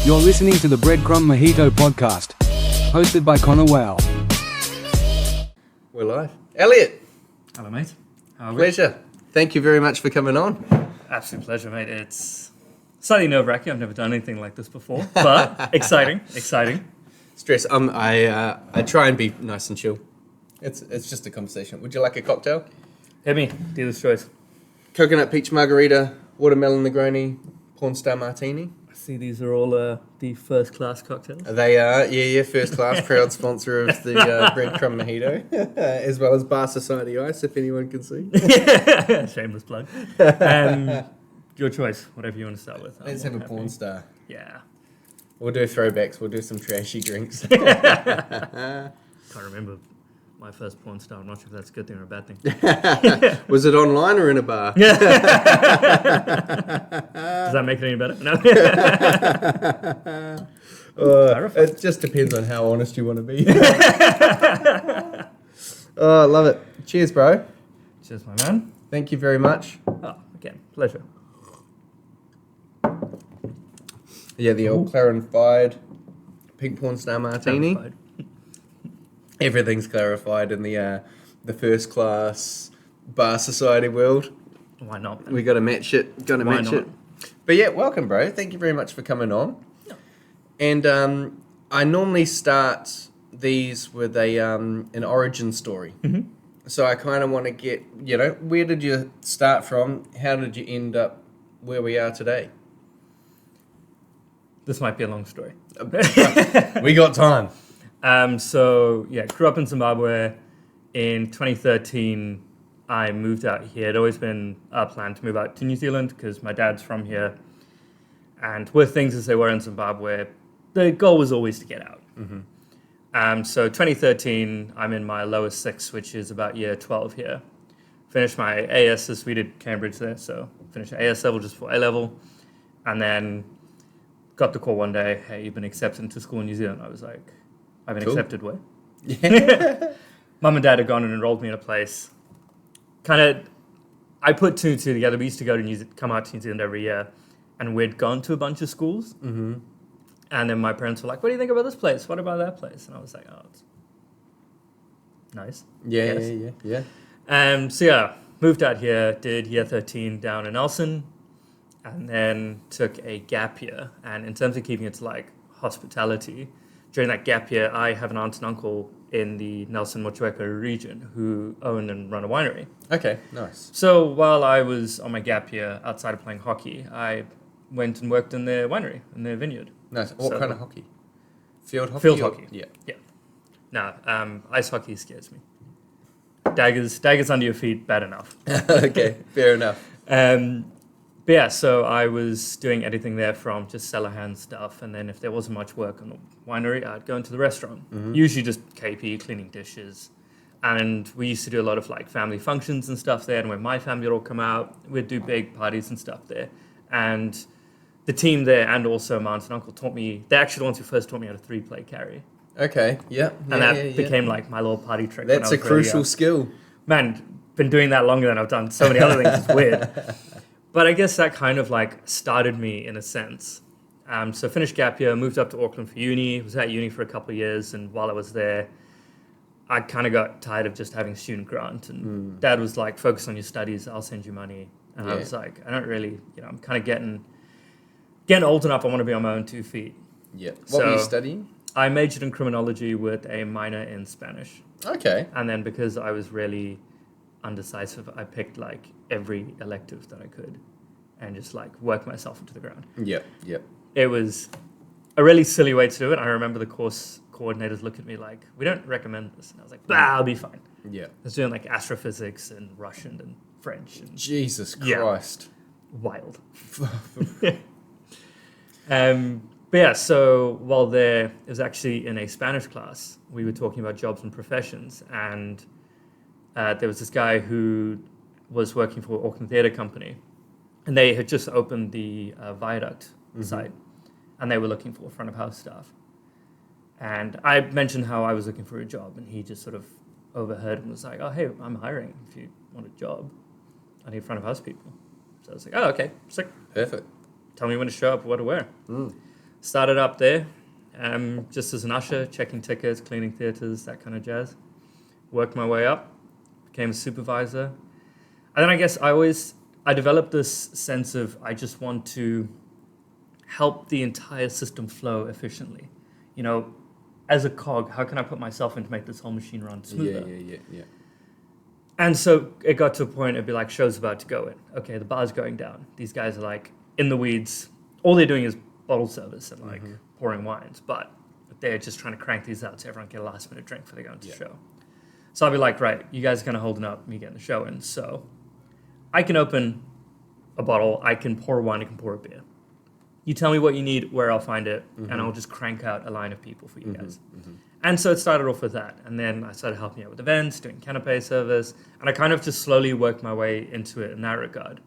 You're listening to the Breadcrumb Mojito podcast, hosted by Connor Whale. We're live. Eliot. Hello, mate. How are we? Pleasure. Thank you very much for coming on. Absolute pleasure, mate. It's slightly nerve-wracking. I've never done anything like this before, but exciting. Stress. I try and be nice and chill. It's just a conversation. Would you like a cocktail? Hit me. Dealer's choice. Coconut peach margarita, watermelon Negroni, porn star martini. I see these are all the first-class cocktails. They are, first class, proud sponsor of the Breadcrumb Mojito, as well as Bar Society Ice, if anyone can see. Shameless plug. Your choice, whatever you want to start with. Let's have a porn star. Yeah. We'll do throwbacks. We'll do some trashy drinks. Can't remember my first porn star. I'm not sure if that's a good thing or a bad thing. Was it online or in a bar? Does that make it any better? No. It just depends on how honest you want to be. Oh, I love it. Cheers, bro. Cheers, my man. Thank you very much. Oh, again, pleasure. Yeah, the old clarified pink porn star martini. Clarified. Everything's clarified in the first class bar society world. Why not? We got to match it. Why not? But yeah, welcome, bro. Thank you very much for coming on. Yeah. And I normally start these with an origin story. Mm-hmm. So I kind of want to get, where did you start from? How did you end up where we are today? This might be a long story. We got time. Grew up in Zimbabwe. In 2013, I moved out here. It had always been our plan to move out to New Zealand because my dad's from here. And with things as they were in Zimbabwe, the goal was always to get out. Mm-hmm. So 2013, I'm in my lowest six, which is about year 12 here. Finished my AS, as we did Cambridge there, so finished AS level just for A level. And then got the call one day, hey, you've been accepted into school in New Zealand. I was like, I've been accepted where? Yeah. Mum and Dad had gone and enrolled me in a place. I put two and two together. We used to come out to New Zealand every year, and we'd gone to a bunch of schools. Mm-hmm. And then my parents were like, what do you think about this place? What about that place? And I was like, oh, it's nice. Yeah. Moved out here, did year 13 down in Nelson, and then took a gap year. And in terms of keeping it to like hospitality, during that gap year, I have an aunt and uncle in the Nelson Motueka region who own and run a winery. Okay, nice. So while I was on my gap year, outside of playing hockey, I went and worked in their winery, in their vineyard. Nice. What kind of hockey? Field hockey? Field hockey. Yeah. No, ice hockey scares me. Daggers under your feet, bad enough. Okay, fair enough. But yeah, so I was doing everything there from just cellar hand stuff, and then if there wasn't much work on the winery, I'd go into the restaurant. Mm-hmm. Usually just KP, cleaning dishes. And we used to do a lot of like family functions and stuff there, and when my family would all come out, we'd do big parties and stuff there. And the team there and also my aunt and uncle taught me, they're actually the ones who first taught me how to 3-play carry. Okay, yeah. And that became like my little party trick. That's a crucial skill. Man, been doing that longer than I've done so many other things. It's weird. But I guess that kind of like started me in a sense. So finished gap year, moved up to Auckland for uni, was at uni for a couple of years, and while I was there, I kind of got tired of just having student grant, and Dad was like, focus on your studies, I'll send you money. And I was like, I don't really, I'm kind of getting old enough, I want to be on my own 2 feet. Yeah. What were you studying? I majored in criminology with a minor in Spanish. Okay. And then because I was really undecisive, I picked like every elective that I could and just like worked myself into the ground. Yep. It was a really silly way to do it. I remember the course coordinators looked at me like, we don't recommend this. And I was like, I'll be fine. Yeah. I was doing like astrophysics and Russian and French. And Jesus Christ. Wild. But yeah, so while there, it was actually in a Spanish class, we were talking about jobs and professions, and there was this guy who was working for Auckland Theatre Company, and they had just opened the Viaduct site, and they were looking for front of house staff. And I mentioned how I was looking for a job, and he just sort of overheard and was like, oh, hey, I'm hiring if you want a job. I need front of house people. So I was like, oh, okay, sick. Perfect. Tell me when to show up, what to wear. Started up there, just as an usher, checking tickets, cleaning theatres, that kind of jazz. Worked my way up, became a supervisor. And then I guess I developed this sense of I just want to help the entire system flow efficiently. You know, as a cog, how can I put myself in to make this whole machine run smoother? Yeah. And so it got to a point, it'd be like, show's about to go in. Okay, the bar's going down. These guys are like in the weeds. All they're doing is bottle service and like pouring wines, but they're just trying to crank these out so everyone can get a last minute drink before they go into the show. So I'll be like, right, you guys are kind of holding up me getting the show in. So I can open a bottle, I can pour wine, I can pour a beer. You tell me what you need, where I'll find it, and I'll just crank out a line of people for you guys. And so it started off with that. And then I started helping out with events, doing canapé service, and I kind of just slowly worked my way into it in that regard.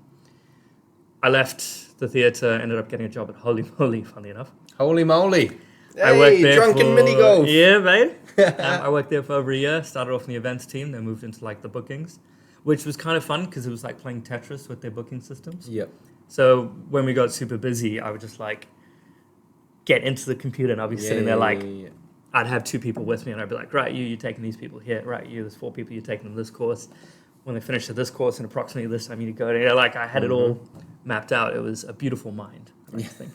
I left the theatre, ended up getting a job at Holy Moly, funny enough. Holy moly. I worked there drunken mini golf. Yeah, mate. I worked there for over a year, started off in the events team, then moved into like the bookings, which was kind of fun because it was like playing Tetris with their booking systems. Yep. So when we got super busy, I would just like get into the computer and I'd be sitting there like, I'd have 2 people with me and I'd be like, right, you're taking these people here. Right, there's 4 people, you're taking them this course. When they finish this course in approximately this time, you go to, like I had it all mapped out. It was a beautiful mind. I think.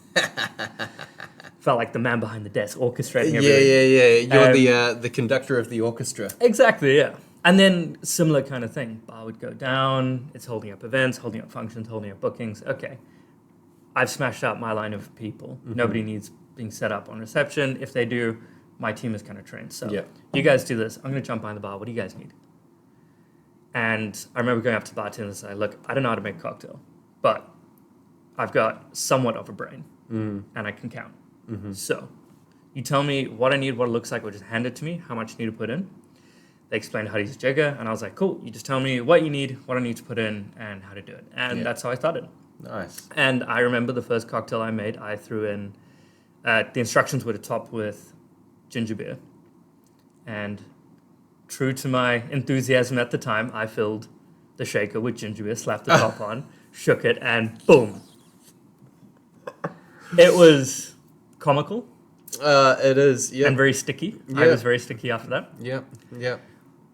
Felt like the man behind the desk orchestrating everything. You're the conductor of the orchestra. Exactly, yeah. And then similar kind of thing. Bar would go down. It's holding up events, holding up functions, holding up bookings. Okay, I've smashed out my line of people. Nobody needs being set up on reception. If they do, my team is kind of trained. So you guys do this. I'm going to jump behind the bar. What do you guys need? And I remember going up to the bartender and saying, look, I don't know how to make a cocktail, but I've got somewhat of a brain and I can count. So you tell me what I need, what it looks like, or just hand it to me, how much you need to put in. They explained how to use a jigger, and I was like, cool, you just tell me what you need, what I need to put in, and how to do it. And that's how I started. Nice. And I remember the first cocktail I made, I threw in, the instructions were to top with ginger beer. And true to my enthusiasm at the time, I filled the shaker with ginger beer, slapped the top on, shook it, and boom. It was comical. It is, And very sticky. I was very sticky after that. Yep.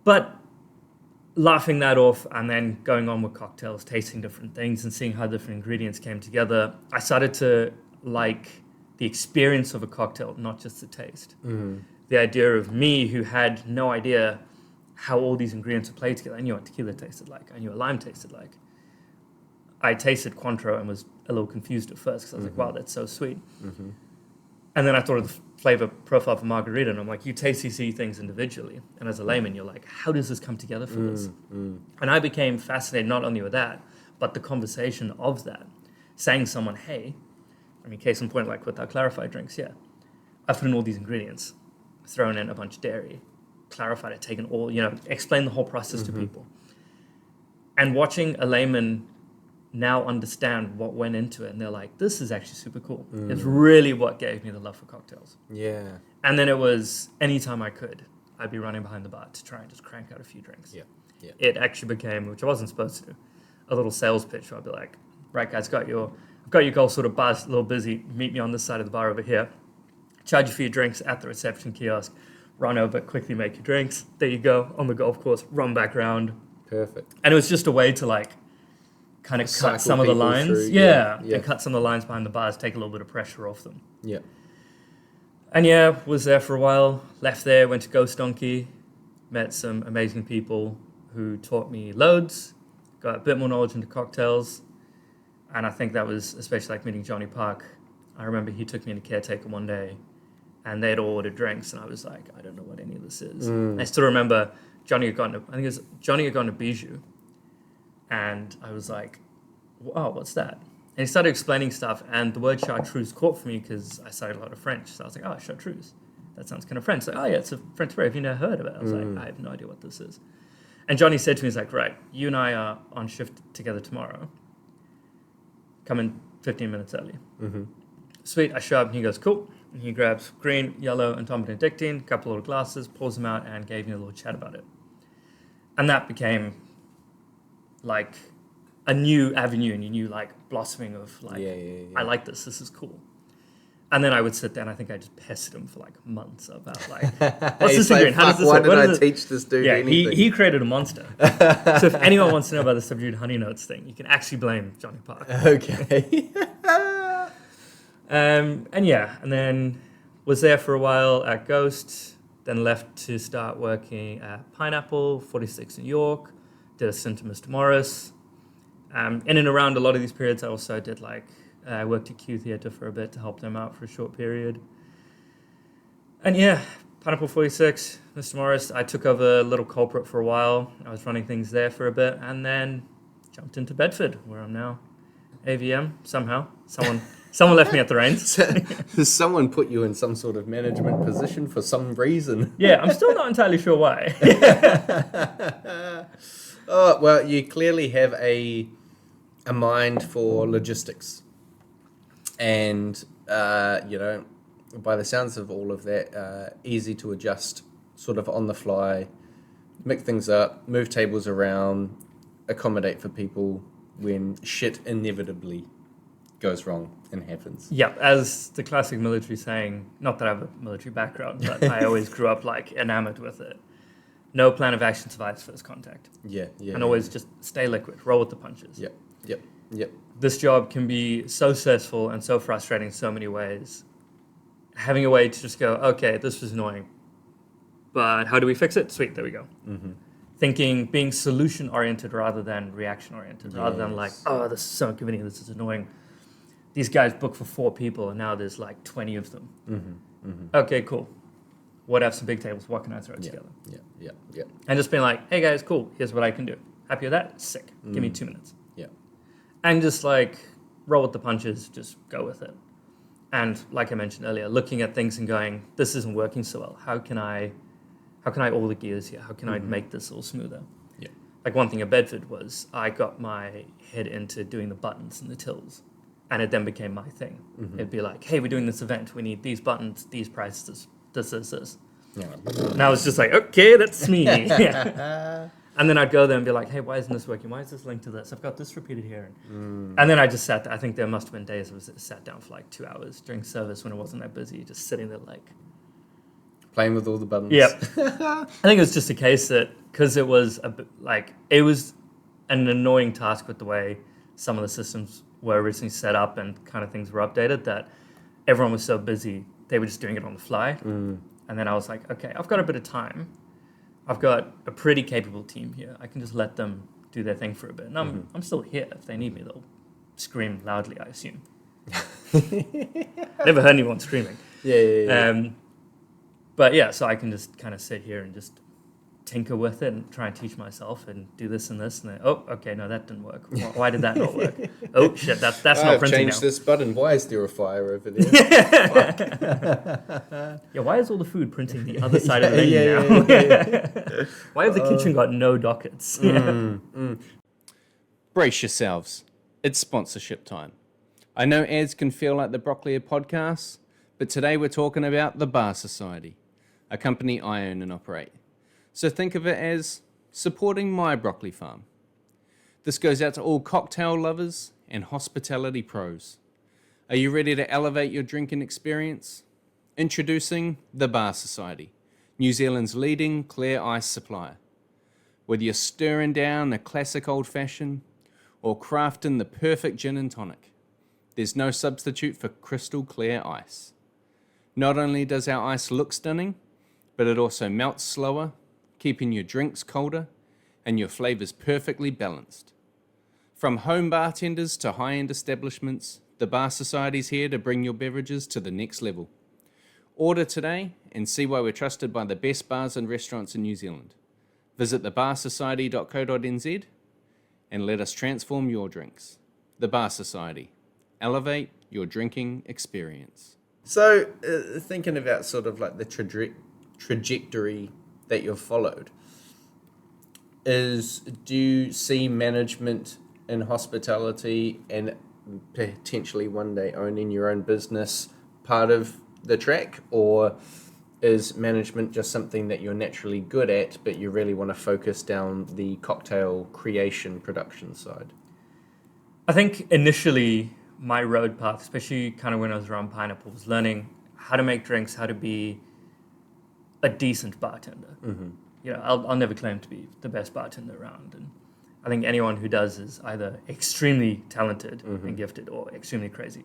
But laughing that off and then going on with cocktails, tasting different things and seeing how different ingredients came together, I started to like the experience of a cocktail, not just the taste. The idea of me who had no idea how all these ingredients would play together. I knew what tequila tasted like. I knew what lime tasted like. I tasted Cointreau and was a little confused at first because I was like, wow, that's so sweet. And then I thought of the flavor profile for margarita, and I'm like, you taste these things individually. And as a layman, you're like, how does this come together for this? And I became fascinated not only with that, but the conversation of that. Saying to someone, hey, I mean, case in point, like with our clarified drinks, I've put in all these ingredients, thrown in a bunch of dairy, clarified it, taken all, explain the whole process to people. And watching a layman now understand what went into it, and they're like, this is actually super cool. It's really what gave me the love for cocktails. Yeah. And then it was anytime I could, I'd be running behind the bar to try and just crank out a few drinks. Yeah. It actually became, which I wasn't supposed to do, a little sales pitch where I'd be like, right guys, I've got your goal sort of bar, a little busy, meet me on this side of the bar over here, charge you for your drinks at the reception kiosk, run over, quickly make your drinks, there you go, on the golf course, run back round. Perfect. And it was just a way to like kind of cut some of the lines. And cut some of the lines behind the bars, take a little bit of pressure off them. Yeah. And was there for a while, left there, went to Ghost Donkey, met some amazing people who taught me loads, got a bit more knowledge into cocktails. And I think that was especially like meeting Johnny Park. I remember he took me into Caretaker one day and they'd all ordered drinks and I was like, I don't know what any of this is. I still remember Johnny had gone to Bijou. And I was like, wow, what's that? And he started explaining stuff, and the word chartreuse caught for me because I studied a lot of French. So I was like, oh, chartreuse. That sounds kind of French. Like, oh, yeah, it's a French word. Have you never heard of it? I was like, I have no idea what this is. And Johnny said to me, he's like, right, you and I are on shift together tomorrow. Come in 15 minutes early. Sweet, I show up, and he goes, cool. And he grabs green, yellow, and Tom Benedictine, a couple of glasses, pours them out, and gave me a little chat about it. And that became like a new avenue and a new like blossoming of like, I like this is cool. And then I would sit there and I think I just pestered him for like months about like, what's He's this again? like, How does "Fuck, this why work? did What I is it?" teach this dude Yeah, anything? he created a monster. So if anyone wants to know about the Subdued Honey Notes thing, you can actually blame Johnny Park. Okay. And then was there for a while at Ghost, then left to start working at Pineapple, 46 in York, did a stint to Mr. Morris. In and around a lot of these periods, I also did I worked at Q Theatre for a bit to help them out for a short period. And Pineapple 46, Mr. Morris, I took over Little Culprit for a while. I was running things there for a bit, and then jumped into Bedford, where I'm now. AVM, somehow. Someone left me at the reins. Does someone put you in some sort of management position for some reason? Yeah, I'm still not entirely sure why. Oh, well, you clearly have a mind for logistics. And, by the sounds of all of that, easy to adjust, sort of on the fly, mix things up, move tables around, accommodate for people when shit inevitably goes wrong and happens. Yeah, as the classic military saying, not that I have a military background, but I always grew up enamored with it. No plan of action survives first contact. Yeah. And always just stay liquid, roll with the punches. Yep. This job can be so stressful and so frustrating in so many ways. Having a way to just go, okay, this was annoying, but how do we fix it? Sweet, there we go. Mm-hmm. Being solution-oriented rather than reaction-oriented, rather than oh, this is so inconvenient, this is annoying. These guys book for 4 people, and now there's 20 of them. Mm-hmm. Mm-hmm. Okay, cool. What have some big tables? What can I throw together? Yeah. And just being like, hey guys, cool, here's what I can do. Happy with that? Sick. Give me 2 minutes. Yeah. And just roll with the punches, just go with it. And like I mentioned earlier, looking at things and going, this isn't working so well. How can I all the gears here? How can I make this all smoother? Yeah. One thing at Bedford was I got my head into doing the buttons and the tills. And it then became my thing. Mm-hmm. It'd be like, hey, we're doing this event. We need these buttons, these prices, this. Yeah. And I was just like, okay, that's me. Yeah. And then I'd go there and be like, hey, why isn't this working? Why is this linked to this? I've got this repeated here. And then I just sat there. I think there must have been days I was sat down for 2 hours during service when it wasn't that busy, just sitting there playing with all the buttons. Yeah. I think it was just a case that because it was a bit it was an annoying task with the way some of the systems were originally set up and kind of things were updated that everyone was so busy, they were just doing it on the fly. And then I was like, okay, I've got a bit of time. I've got a pretty capable team here. I can just let them do their thing for a bit. And I'm still here. If they need me, they'll scream loudly, I assume. Never heard anyone screaming. Yeah. But yeah, so I can just kind of sit here and just tinker with it and try and teach myself and do this and this. And then, oh, okay, no, that didn't work. Why did that not work? Oh, shit, that's not I've printing changed now. this button. Why is there a fire over there? Yeah, why is all the food printing the other side of the menu now? Why have the kitchen got no dockets? Brace yourselves. It's sponsorship time. I know ads can feel like the Broccoli podcasts, but today we're talking about the Bar Society, a company I own and operate. So think of it as supporting my broccoli farm. This goes out to all cocktail lovers and hospitality pros. Are you ready to elevate your drinking experience? Introducing the Bar Society, New Zealand's leading clear ice supplier. Whether you're stirring down a classic old-fashioned or crafting the perfect gin and tonic, there's no substitute for crystal clear ice. Not only does our ice look stunning, but it also melts slower, keeping your drinks colder and your flavors perfectly balanced. From home bartenders to high-end establishments, the Bar Society's here to bring your beverages to the next level. Order today and see why we're trusted by the best bars and restaurants in New Zealand. Visit thebarsociety.co.nz and let us transform your drinks. The Bar Society. Elevate your drinking experience. So, thinking about sort of the trajectory that you've followed, do you see management in hospitality and potentially one day owning your own business part of the track, or is management just something that you're naturally good at but you really want to focus down the cocktail creation production side? I think initially my road path, especially kind of when I was around pineapple, was learning how to make drinks, how to be a decent bartender. You know, I'll never claim to be the best bartender around, and I think anyone who does is either extremely talented and gifted or extremely crazy.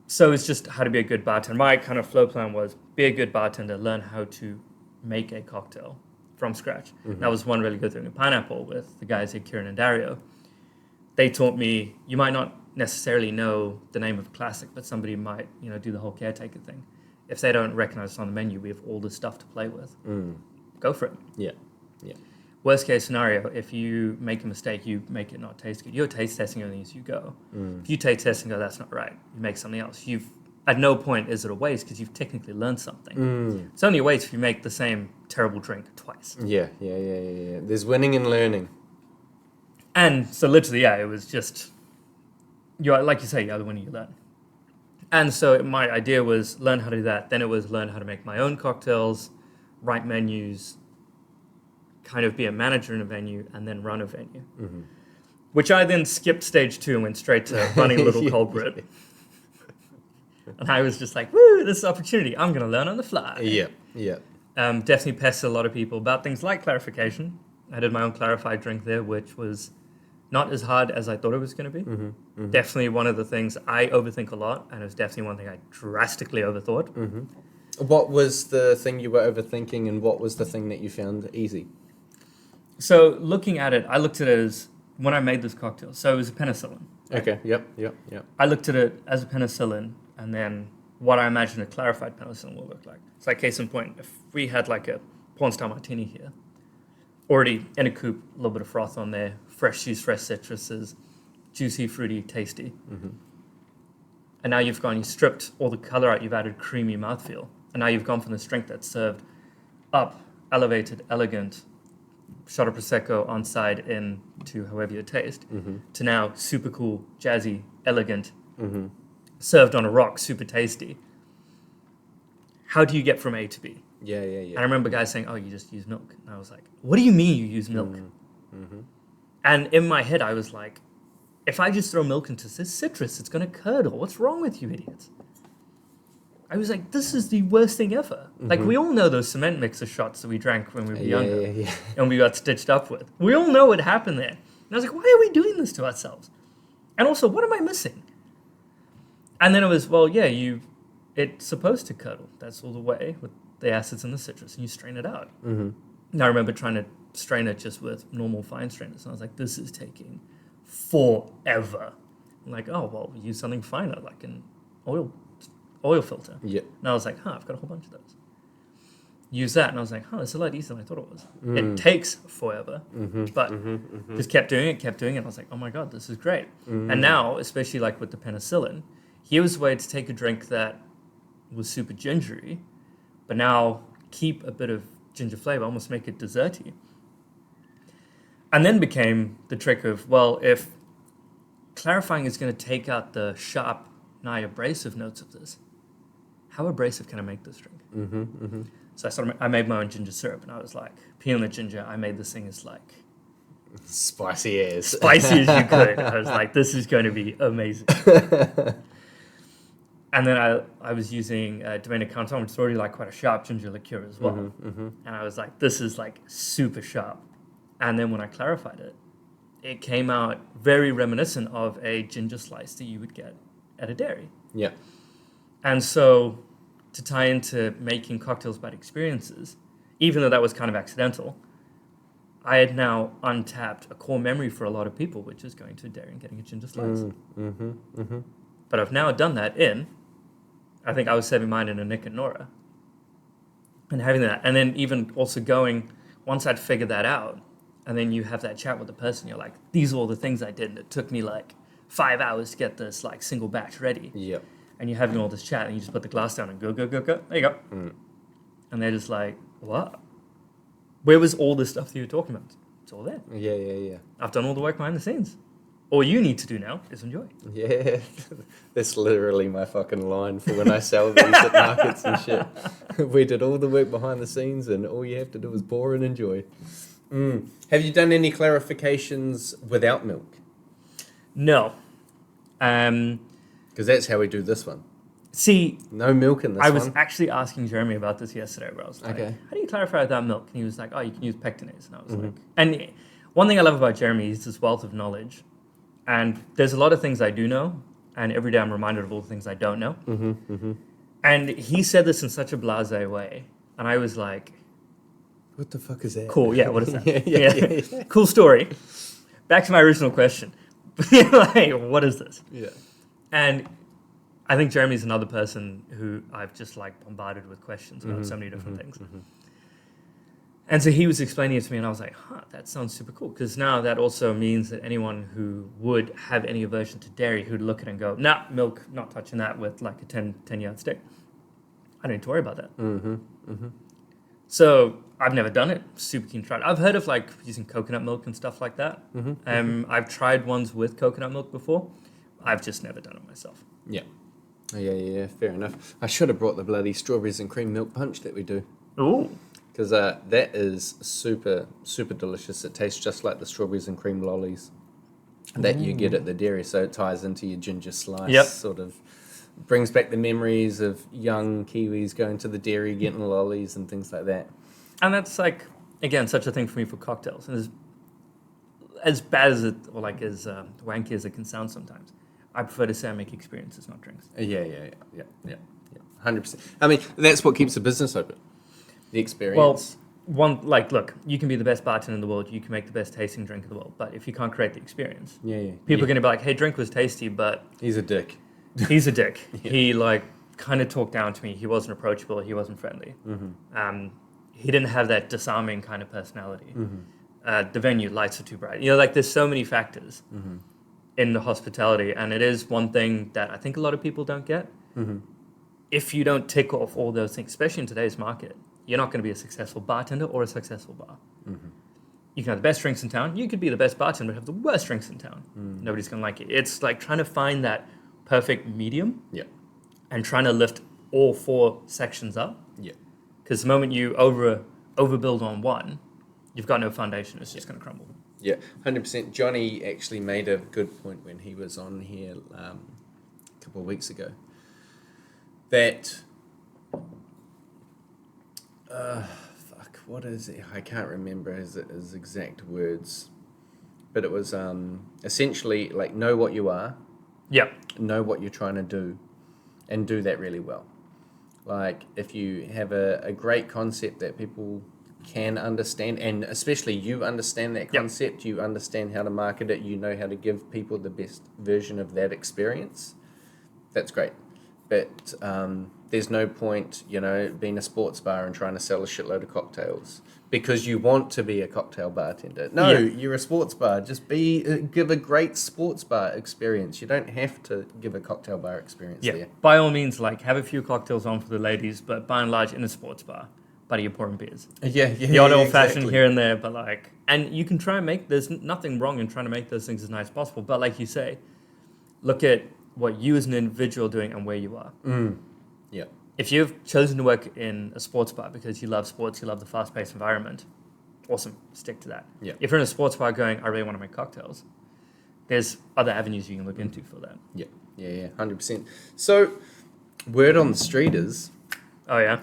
So it's just how to be a good bartender. My kind of flow plan was be a good bartender, learn how to make a cocktail from scratch. That was one really good thing with pineapple with the guys at Kieran and Dario. They taught me, you might not necessarily know the name of a classic, but somebody might, you know, do the whole caretaker thing. If they don't recognize it on the menu, we have all this stuff to play with. Go for it. Yeah. Worst case scenario, if you make a mistake, you make it not taste good. You're taste testing everything as you go. If you taste test and go, that's not right, you make something else. At no point is it a waste because you've technically learned something. It's only a waste if you make the same terrible drink twice. Yeah. There's winning and learning. And so literally, it was just, like you say, you either win or you learn. And so my idea was learn how to do that. Then it was learn how to make my own cocktails, write menus, kind of be a manager in a venue, and then run a venue. Which I then skipped stage 2 and went straight to running Little Culprit. And I was just like, woo, this is opportunity. I'm going to learn on the fly. Yeah. Definitely pestered a lot of people about things like clarification. I did my own clarified drink there, which was not as hard as I thought it was going to be. Definitely one of the things I overthink a lot, and it was definitely one thing I drastically overthought. What was the thing you were overthinking, and what was the thing that you found easy? So looking at it, I looked at it as when I made this cocktail. So it was a penicillin. Okay. Yep. I looked at it as a penicillin, and then what I imagined a clarified penicillin will look like. It's like case in point, if we had like a porn star martini here, already in a coupe, a little bit of froth on there, fresh juice, fresh citruses, juicy, fruity, tasty. And now you stripped all the color out, you've added creamy mouthfeel. And now you've gone from the strength that's served up, elevated, elegant, shot of Prosecco on side in to however you taste, to now super cool, jazzy, elegant, served on a rock, super tasty. How do you get from A to B? Yeah. And I remember guys saying, oh, you just use milk. And I was like, what do you mean you use milk? And in my head, I was like, if I just throw milk into this citrus, it's going to curdle. What's wrong with you idiots? I was like, this is the worst thing ever. Like, we all know those cement mixer shots that we drank when we were younger and we got stitched up with. We all know what happened there. And I was like, why are we doing this to ourselves? And also, what am I missing? And then it was, it's supposed to curdle. That's all the way with the acids in the citrus, and you strain it out. And I remember trying to strain it just with normal fine strainers. And I was like, this is taking forever. I'm like, oh, well, use something finer, like an oil filter. Yeah. And I was like, I've got a whole bunch of those. Use that, and I was like, it's a lot easier than I thought it was. It takes forever, but just kept doing it. I was like, oh my God, this is great. And now, especially like with the penicillin, here was a way to take a drink that was super gingery, but now keep a bit of ginger flavor, almost make it desserty. And then became the trick of, if clarifying is going to take out the sharp, nigh abrasive notes of this, how abrasive can I make this drink? So I made my own ginger syrup, and I was like, peeling the ginger, I made this thing as like spicy as you could. I was like, this is going to be amazing. And then I was using Domaine Canton, which is already like quite a sharp ginger liqueur as well. And I was like, this is like super sharp. And then when I clarified it, it came out very reminiscent of a ginger slice that you would get at a dairy. Yeah. And so to tie into making cocktails about experiences, even though that was kind of accidental, I had now untapped a core memory for a lot of people, which is going to a dairy and getting a ginger slice. But I've now done that I think I was serving mine in a Nick and Nora. And having that, and then even also going, once I'd figured that out, and then you have that chat with the person, you're like, these are all the things I did, and it took me like 5 hours to get this like single batch ready. Yep. And you're having all this chat, and you just put the glass down and go. There you go. And they're just like, what? Where was all this stuff that you were talking about? It's all there. Yeah. I've done all the work behind the scenes. All you need to do now is enjoy. Yeah. That's literally my fucking line for when I sell these at markets and shit. We did all the work behind the scenes, and all you have to do is pour and enjoy. Have you done any clarifications without milk? No. Because that's how we do this one. See, No milk in this I was one. actually asking Jeremy about this yesterday, where I was like, Okay. how do you clarify without milk? And he was like, oh, you can use pectinase. And I was like, and one thing I love about Jeremy is his wealth of knowledge. And there's a lot of things I do know, and every day I'm reminded of all the things I don't know. And he said this in such a blasé way. And I was like, What the fuck is that? cool, yeah, what is that? Yeah. Cool story. Back to my original question. Like, what is this? Yeah. And I think Jeremy's another person who I've just like bombarded with questions about so many different things. And so he was explaining it to me, and I was like, that sounds super cool. Because now that also means that anyone who would have any aversion to dairy, who'd look at it and go, nah, milk, not touching that with like a 10-yard stick. I don't need to worry about that. So I've never done it. Super keen to try it. I've heard of like using coconut milk and stuff like that. I've tried ones with coconut milk before. I've just never done it myself. Yeah. Oh, yeah, fair enough. I should have brought the bloody strawberries and cream milk punch that we do. Ooh. Because that is super, super delicious. It tastes just like the strawberries and cream lollies that you get at the dairy. So it ties into your ginger slice. Sort of brings back the memories of young Kiwis going to the dairy, getting lollies and things like that. And that's like, again, such a thing for me for cocktails. And as bad as it, or like as wanky as it can sound sometimes, I prefer to say I make experiences, not drinks. Yeah. 100%. I mean, that's what keeps the business open. The experience. Well, look, you can be the best bartender in the world, you can make the best tasting drink in the world, but if you can't create the experience, people are going to be like, hey, drink was tasty, but... He's a dick. He's a dick. He, like, kind of talked down to me. He wasn't approachable. He wasn't friendly. He didn't have that disarming kind of personality. The venue, lights are too bright. You know, like, there's so many factors in the hospitality, and it is one thing that I think a lot of people don't get. If you don't tick off all those things, especially in today's market, you're not going to be a successful bartender or a successful bar. You can have the best drinks in town. You could be the best bartender but have the worst drinks in town. Nobody's going to like it. It's like trying to find that perfect medium and trying to lift all four sections up. Because the moment you overbuild on one, you've got no foundation. It's just going to crumble. Yeah, 100%. Johnny actually made a good point when he was on here a couple of weeks ago. That... what is it? I can't remember his exact words. But it was essentially like know what you are. Know what you're trying to do. And do that really well. Like if you have a great concept that people can understand, and especially you understand that concept, you understand how to market it, you know how to give people the best version of that experience, that's great. But there's no point, being a sports bar and trying to sell a shitload of cocktails because you want to be a cocktail bartender. No, you're a sports bar. Just give a great sports bar experience. You don't have to give a cocktail bar experience there. By all means, like have a few cocktails on for the ladies, but by and large in a sports bar, buddy, you're pouring beers. The odd old fashioned here and there, but like, and you can try and there's nothing wrong in trying to make those things as nice as possible. But like you say, look at what you as an individual are doing and where you are. If you've chosen to work in a sports bar because you love sports, you love the fast-paced environment, awesome, stick to that. If you're in a sports bar going, I really want to make cocktails, there's other avenues you can look into for that. 100%. So, word on the street is... Oh, yeah?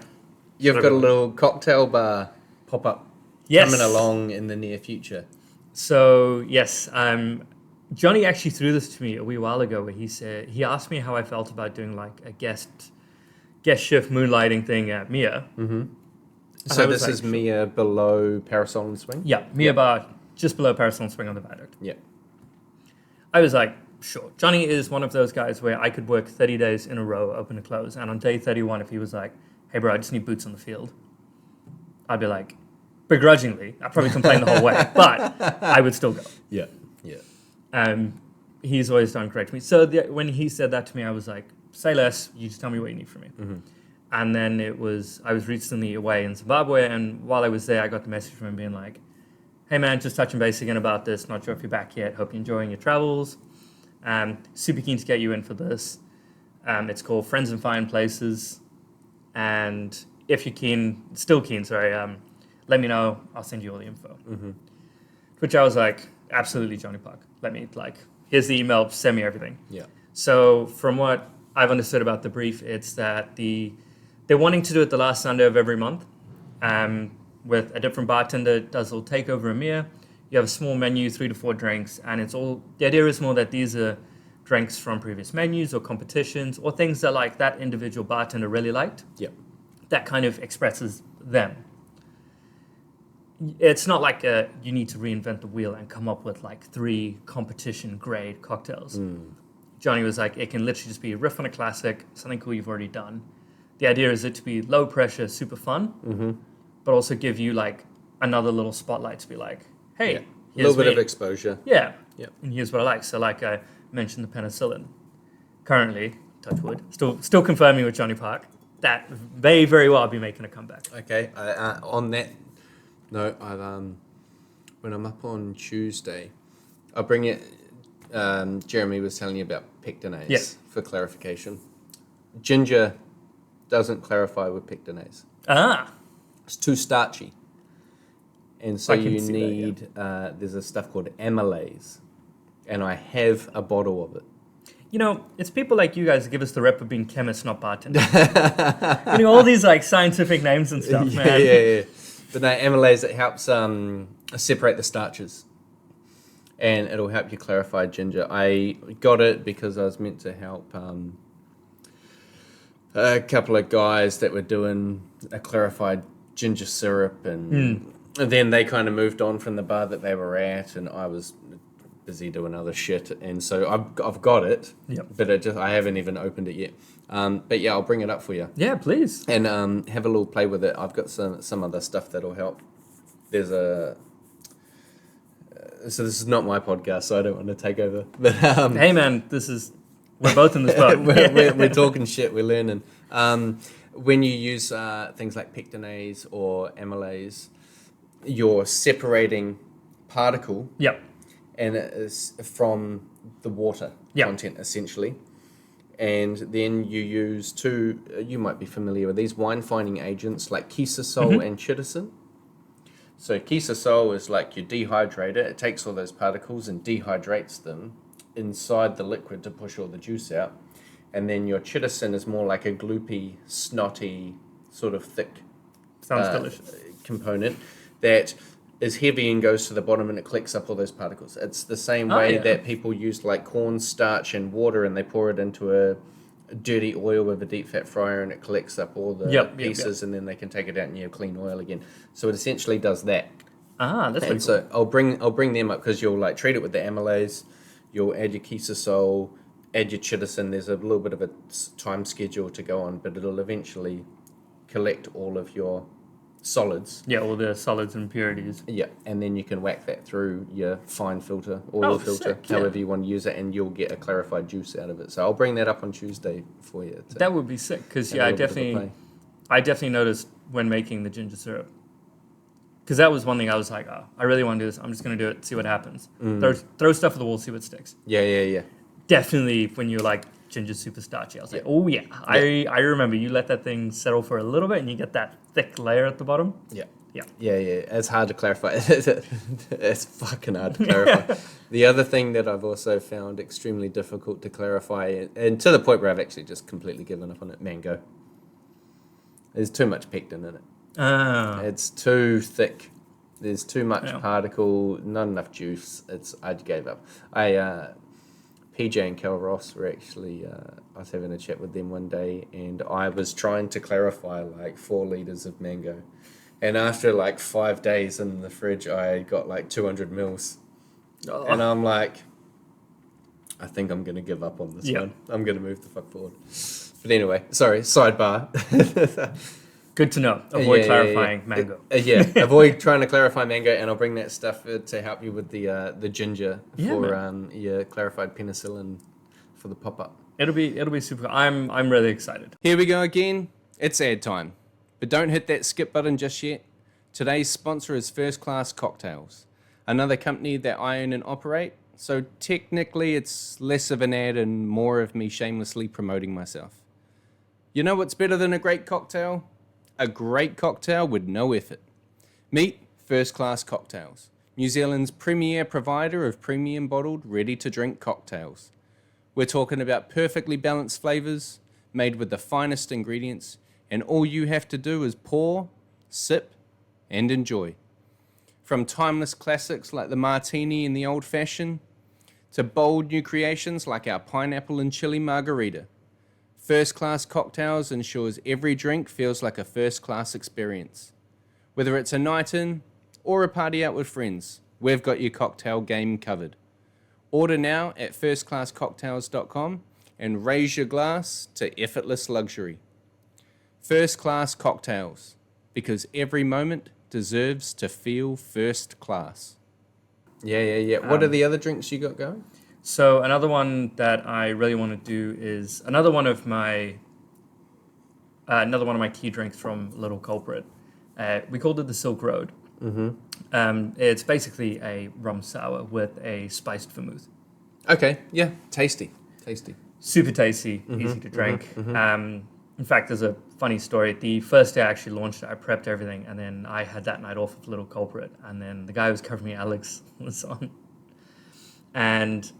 You've got a little cocktail bar pop-up coming along in the near future. So, yes, Johnny actually threw this to me a wee while ago where he asked me how I felt about doing like a guest shift moonlighting thing at Mia. So this is Mia below Parasol Swing? Yeah, Mia Bar just below Parasol Swing on the viaduct. I was like, sure. Johnny is one of those guys where I could work 30 days in a row, open to close, and on day 31, if he was like, hey bro, I just need boots on the field, I'd be like, begrudgingly, I'd probably complain the whole way, but I would still go. He's always done great to me. So when he said that to me, I was like, say less, you just tell me what you need from me. And then I was recently away in Zimbabwe, and while I was there, I got the message from him being like, hey man, just touching base again about this, not sure if you're back yet, hope you're enjoying your travels. Super keen to get you in for this. It's called Friends in Fine Places, and if you're still keen, let me know, I'll send you all the info. Which I was like, absolutely, Johnny Park. Here's the email, send me everything. So from what I've understood about the brief, it's that they're wanting to do it the last Sunday of every month, with a different bartender does a little takeover EMEA. You have a small menu, 3 to 4 drinks, and the idea is more that these are drinks from previous menus or competitions or things that like that individual bartender really liked. Yep. That kind of expresses them. It's not like you need to reinvent the wheel and come up with like 3 competition grade cocktails. Johnny was like, it can literally just be a riff on a classic, something cool you've already done. The idea is it to be low pressure, super fun, but also give you like another little spotlight to be like, hey, A little bit of exposure. Yeah. Yep. And here's what I like. So like I mentioned the penicillin. Currently, touch wood, still confirming with Johnny Park, that may very well be making a comeback. Okay. On that note, when I'm up on Tuesday, I'll bring it. Jeremy was telling you about pectinase for clarification. Ginger doesn't clarify with pectinase. It's too starchy. And so you need, there's a stuff called amylase. And I have a bottle of it. You know, it's people like you guys that give us the rep of being chemists, not bartenders. You know, all these like scientific names and stuff, man. Yeah. But no, amylase, it helps separate the starches. And it'll help you clarify ginger. I got it because I was meant to help a couple of guys that were doing a clarified ginger syrup. And then they kind of moved on from the bar that they were at. And I was busy doing other shit, and so I've got it, but I haven't even opened it yet. But yeah, I'll bring it up for you. Yeah, please. And have a little play with it. I've got some other stuff that'll help. There's so this is not my podcast, so I don't want to take over. But hey man, we're both in this boat. we're talking shit. We're learning. When you use things like pectinase or amylase, you're separating particle. Yep. And it is from the water content, essentially. And then you use you might be familiar with these wine-finding agents like kisosol and chitosan. So kisosol is like you dehydrate it. It takes all those particles and dehydrates them inside the liquid to push all the juice out. And then your chitosan is more like a gloopy, snotty, sort of thick Sounds delicious. Component that is heavy and goes to the bottom and it collects up all those particles. It's the same way that people use like cornstarch and water and they pour it into a dirty oil with a deep fat fryer and it collects up all the pieces and then they can take it out and you have clean oil again. So it essentially does that. That's pretty cool. So I'll bring them up because you'll like treat it with the amylase, you'll add your kisosol, add your chitosan. There's a little bit of a time schedule to go on, but it'll eventually collect all of your solids. Yeah, all the solids and impurities. Yeah, and then you can whack that through your fine filter, oil filter, however you want to use it, and you'll get a clarified juice out of it. So I'll bring that up on Tuesday for you. That would be sick, because I definitely noticed when making the ginger syrup. Because that was one thing I was like, I really want to do this. I'm just going to do it, see what happens. Throw stuff at the wall, see what sticks. Yeah. Definitely when you're like, ginger super starchy. I was like, oh yeah. I remember you let that thing settle for a little bit and you get that thick layer at the bottom. Yeah. It's hard to clarify. It's fucking hard to clarify. The other thing that I've also found extremely difficult to clarify, and to the point where I've actually just completely given up on it, mango. There's too much pectin in it. It's too thick. There's too much particle, not enough juice. I gave up. PJ and Cal Ross were actually, I was having a chat with them one day and I was trying to clarify like 4 liters of mango. And after like 5 days in the fridge, I got like 200 mils. And I'm like, I think I'm going to give up on this one. I'm going to move the fuck forward. But anyway, sorry, sidebar. Good to know. Avoid clarifying mango. Avoid trying to clarify mango, and I'll bring that stuff to help you with the ginger for your clarified penicillin for the pop-up. It'll be super cool. I'm really excited. Here we go again. It's ad time. But don't hit that skip button just yet. Today's sponsor is First Class Cocktails, another company that I own and operate. So technically it's less of an ad and more of me shamelessly promoting myself. You know what's better than a great cocktail? A great cocktail with no effort. Meet First Class Cocktails, New Zealand's premier provider of premium bottled, ready-to-drink cocktails. We're talking about perfectly balanced flavors, made with the finest ingredients, and all you have to do is pour, sip, and enjoy. From timeless classics like the martini and the old fashioned, to bold new creations like our pineapple and chili margarita, first-class cocktails ensures every drink feels like a first-class experience. Whether it's a night in or a party out with friends, we've got your cocktail game covered. Order now at firstclasscocktails.com and raise your glass to effortless luxury. First Class Cocktails, because every moment deserves to feel first class. Yeah. What are the other drinks you got going? So another one that I really want to do is another one of my key drinks from Little Culprit. We called it the Silk Road. It's basically a rum sour with a spiced vermouth. Okay, yeah, tasty. Super tasty, easy to drink. In fact, there's a funny story. The first day I actually launched it, I prepped everything, and then I had that night off of Little Culprit, and then the guy who was covering me, Alex, was on. And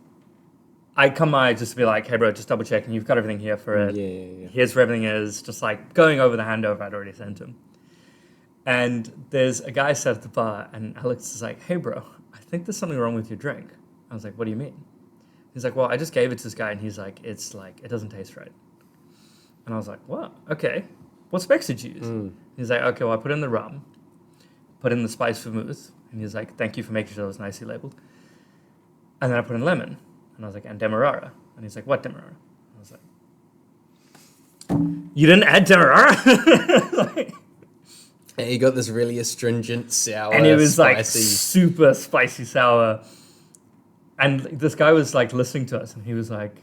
I come by just to be like, hey, bro, just double checking. You've got everything here for it. Yeah. Here's where everything is. Just like going over the handover I'd already sent him. And there's a guy sat at the bar, and Alex is like, hey, bro, I think there's something wrong with your drink. I was like, what do you mean? He's like, well, I just gave it to this guy, and he's like, it doesn't taste right. And I was like, what? Okay. What specs did you use? He's like, okay, well, I put in the rum, put in the spice vermouth, and he's like, thank you for making sure it was nicely labeled. And then I put in lemon, and I was like, and demerara. And he's like, what demerara? I was like, you didn't add demerara? And you got this really astringent, sour, and it was spicy. like super spicy sour. And this guy was like listening to us, and he was like,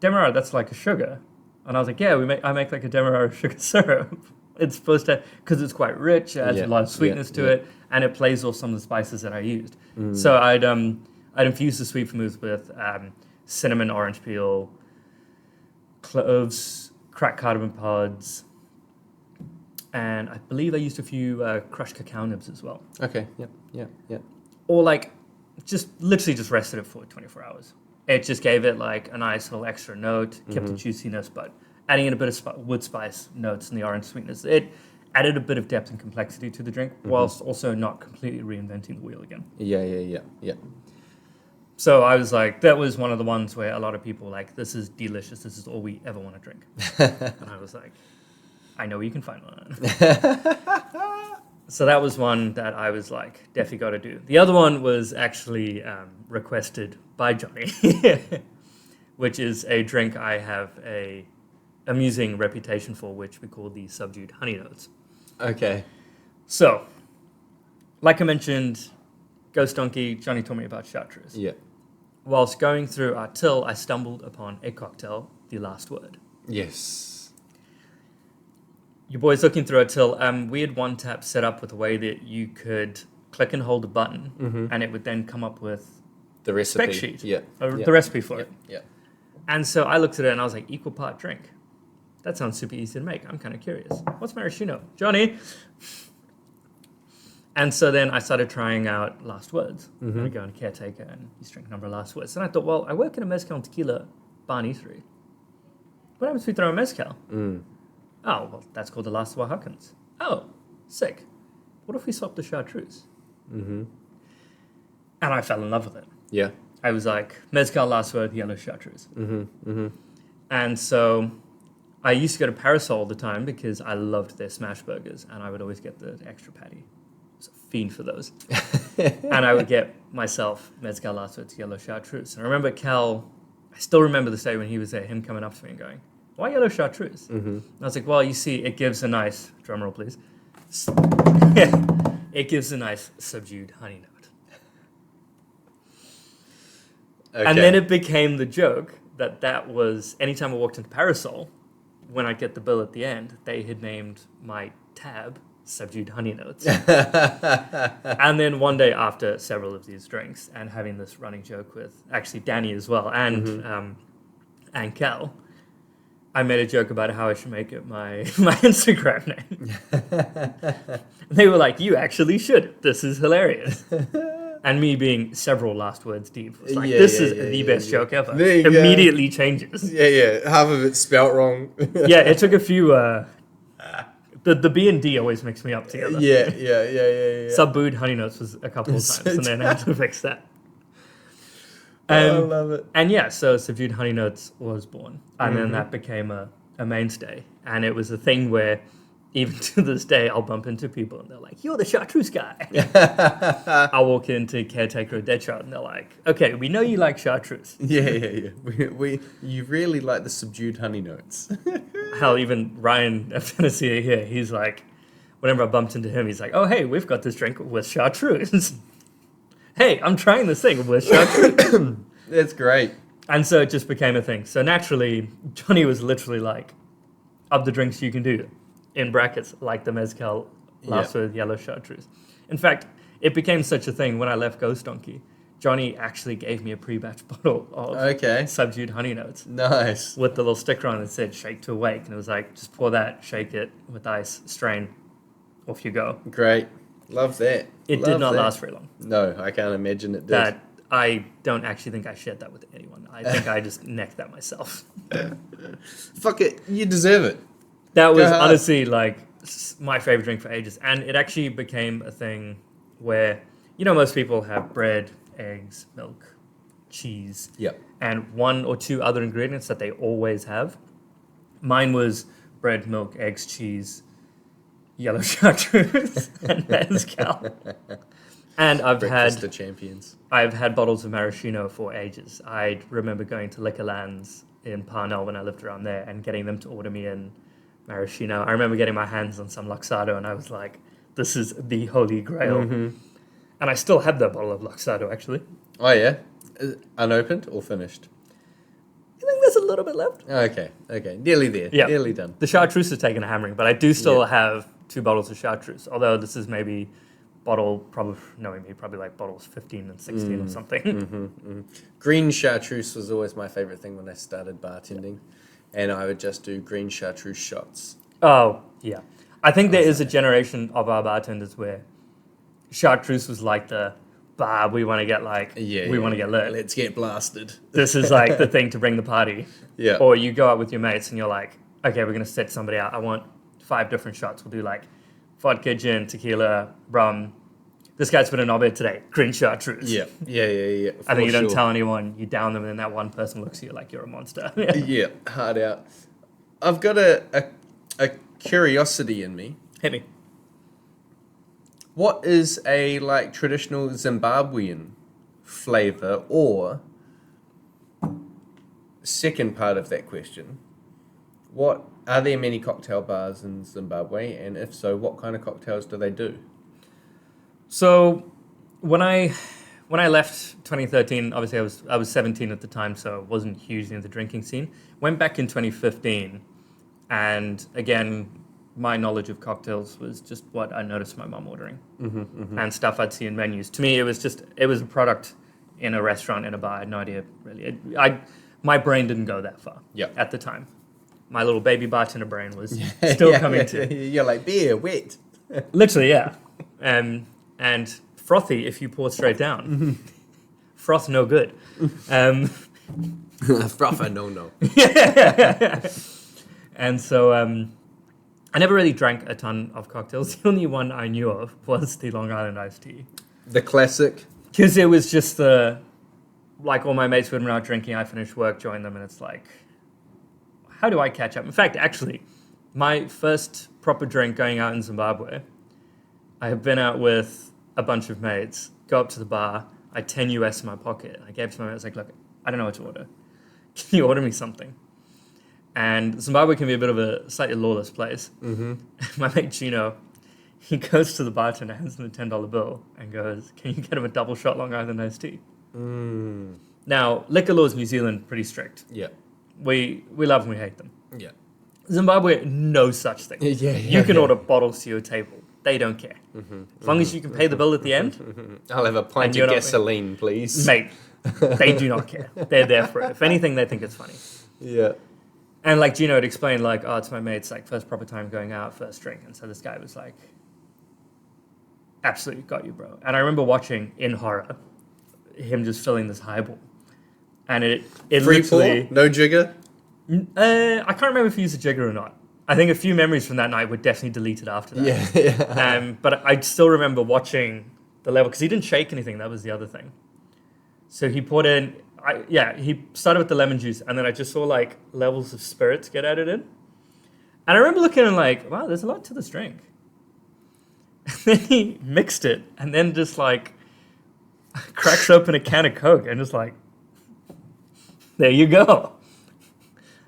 demerara, that's like a sugar. And I was like, yeah, I make like a demerara sugar syrup. It's supposed to, because it's quite rich, it adds a lot of sweetness to it, and it plays off some of the spices that I used. So I'd infuse the sweet vermouth with cinnamon, orange peel, cloves, cracked cardamom pods, and I believe I used a few crushed cacao nibs as well. Okay, yep. Or like, literally just rested it for 24 hours. It just gave it like a nice little extra note, kept the juiciness, but adding in a bit of wood spice notes and the orange sweetness, it added a bit of depth and complexity to the drink, whilst also not completely reinventing the wheel again. Yeah. So I was like, that was one of the ones where a lot of people were like, this is delicious, this is all we ever want to drink. And I was like, I know where you can find one. So that was one that I was like, definitely got to do. The other one was actually requested by Johnny, which is a drink I have a amusing reputation for, which we call the Subdued Honey Notes. Okay. So, like I mentioned, Ghost Donkey, Johnny told me about chartreuse. Yeah. Whilst going through our till, I stumbled upon a cocktail, The Last Word. Yes. Your boy's looking through our till. We had one tap set up with a way that you could click and hold a button, and it would then come up with The recipe. spec sheet. Yeah. The recipe for it. Yeah. And so I looked at it and I was like, equal part drink. That sounds super easy to make. I'm kind of curious. What's maraschino? Johnny! And so then I started trying out Last Words. I go on Caretaker and he's drinking a number of Last Words. And I thought, well, I work in a mezcal and tequila bar in E3. What happens if we throw a mezcal? Oh, well, that's called the Last Oaxacans. Oh, sick. What if we swap the chartreuse? And I fell in love with it. Yeah. I was like, mezcal, Last Word, yellow chartreuse. And so I used to go to Parasol all the time because I loved their smash burgers, and I would always get the extra patty. I was a fiend for those. And I would get myself mezcal, Last Word, yellow chartreuse. And I remember Cal, I still remember this day when he was there, him coming up to me and going, why yellow chartreuse? And I was like, well, you see, it gives a nice, drum roll please, it gives a nice subdued honey note. Okay. And then it became the joke that was, anytime I walked into Parasol, when I get the bill at the end, they had named my tab Subdued Honey Notes. And then one day after several of these drinks and having this running joke with actually Danny as well and Cal, I made a joke about how I should make it my Instagram name. They were like, you actually should. This is hilarious. And And me being several last words deep was like, Yeah, this yeah, is yeah, the yeah, best yeah. joke ever. There you go. Immediately changes. Yeah. Half of it's spelt wrong. Yeah, it took a few. The B and D always mix me up together. Yeah. Subdued Honey Notes was a couple of times, and then I had to fix that. I love it. And yeah, so Subdued Honey Notes was born, and then that became a mainstay, and it was a thing where even to this day I'll bump into people and they're like, "You're the chartreuse guy." I'll walk into Caretaker or Deadshot and they're like, "Okay, we know you like chartreuse." Yeah. You really like the Subdued Honey Notes. Hell, even Ryan of Tennessee here, he's like, whenever I bumped into him, he's like, "Oh, hey, we've got this drink with chartreuse." Hey, I'm trying this thing with chartreuse. That's great. And so it just became a thing. So naturally, Johnny was literally like, of the drinks you can do, in brackets, like the mezcal, last with yellow chartreuse. In fact, it became such a thing when I left Ghost Donkey. Johnny actually gave me a pre-batch bottle of Subdued Honey Notes. Nice. With the little sticker on it that said shake to awake. And it was like, just pour that, shake it with ice, strain, off you go. Great. Love that. It did not last very long. No, I can't imagine it did. That I don't actually think I shared that with anyone. I think I just necked that myself. Fuck it. You deserve it. That was hard. honestly like my favorite drink for ages. And it actually became a thing where, most people have bread, eggs, milk, cheese, Yep. and one or two other ingredients that they always have. Mine was bread, milk, eggs, cheese, yellow chartreuse, and mezcal. And Breakfast of champions. I've had bottles of maraschino for ages. I remember going to Liquorlands in Parnell when I lived around there and getting them to order me in maraschino. I remember getting my hands on some Luxardo and I was like, this is the holy grail. Mm-hmm. And I still have that bottle of Luxardo, actually. Oh, yeah? Unopened or finished? I think there's a little bit left. Okay. Nearly there. Yeah. Nearly done. The chartreuse has taken a hammering, but I do still have 2 bottles of chartreuse, although this is maybe probably like bottles 15 and 16 or something. Green chartreuse was always my favorite thing when I started bartending. And I would just do green chartreuse shots. Oh, yeah. I think there is a generation of our bartenders where chartreuse was like the, we want to get we want to get lit. Let's get blasted. This is like the thing to bring the party. Yeah. Or you go out with your mates and you're like, okay, we're going to set somebody out. I want 5 different shots. We'll do like vodka, gin, tequila, rum. This guy's been a knobhead today. Green chartreuse. Yeah. And then you don't tell anyone. You down them, and then that one person looks at you like you're a monster. Yeah, hard out. I've got a curiosity in me. Hit me. What is a traditional Zimbabwean flavor, or second part of that question? What are there many cocktail bars in Zimbabwe, and if so, what kind of cocktails do they do? So when I left 2013, obviously I was 17 at the time, so wasn't hugely into the drinking scene. Went back in 2015, and again, my knowledge of cocktails was just what I noticed my mum ordering and stuff I'd see in menus. To me, it was a product in a restaurant, in a bar. I had no idea really. My brain didn't go that far at the time. My little baby bartender brain was still coming to. You're like, beer, wet. Literally, yeah. And frothy if you pour straight down. Froth, no good. Frother, no. And so I never really drank a ton of cocktails. The only one I knew of was the Long Island iced tea. The classic. Because it was just all my mates would run out drinking, I finished work, join them, and it's like, how do I catch up? In fact, actually, my first proper drink going out in Zimbabwe, I have been out with a bunch of mates, go up to the bar, I had 10 US in my pocket. I gave it to my mate, I was like, look, I don't know what to order. Can you order me something? And Zimbabwe can be a bit of a slightly lawless place. My mate Gino, he goes to the bartender, hands him a $10 bill, and goes, can you get him a double shot Long Island iced tea? Now, liquor laws in New Zealand pretty strict. Yeah. We love and we hate them. Yeah. Zimbabwe, no such thing. You can order bottles to your table. They don't care. As long as you can pay the bill at the end. I'll have a pint of gasoline, please. Mate, they do not care. They're there for it. If anything, they think it's funny. Yeah. And Gino had explained, it's my mate's first proper time going out, first drink. And so this guy was like, absolutely got you, bro. And I remember watching in horror him just filling this highball, and it Free literally pour? No jigger? I can't remember if he used a jigger or not. I think a few memories from that night were definitely deleted after that. Yeah. But I still remember watching the level because he didn't shake anything. That was the other thing. So he poured in. He started with the lemon juice, and then I just saw like levels of spirits get added in. And I remember looking and like, wow, there's a lot to this drink. And then he mixed it, and then just like cracks open a can of Coke, and just like, there you go.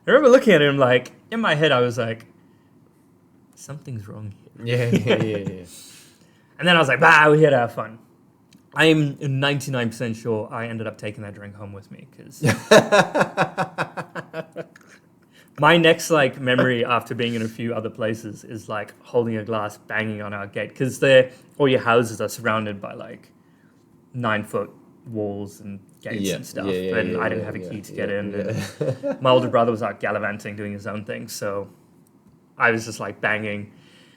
I remember looking at him like, in my head, I was like, something's wrong here. Yeah. And then I was like, bah, we're here to have fun. I'm 99% sure I ended up taking that drink home with me because my next like memory after being in a few other places is like holding a glass, banging on our gate because all your houses are surrounded by like 9-foot walls and gates and stuff. And I didn't have a key to get in. And my older brother was out gallivanting, doing his own thing. So I was just like banging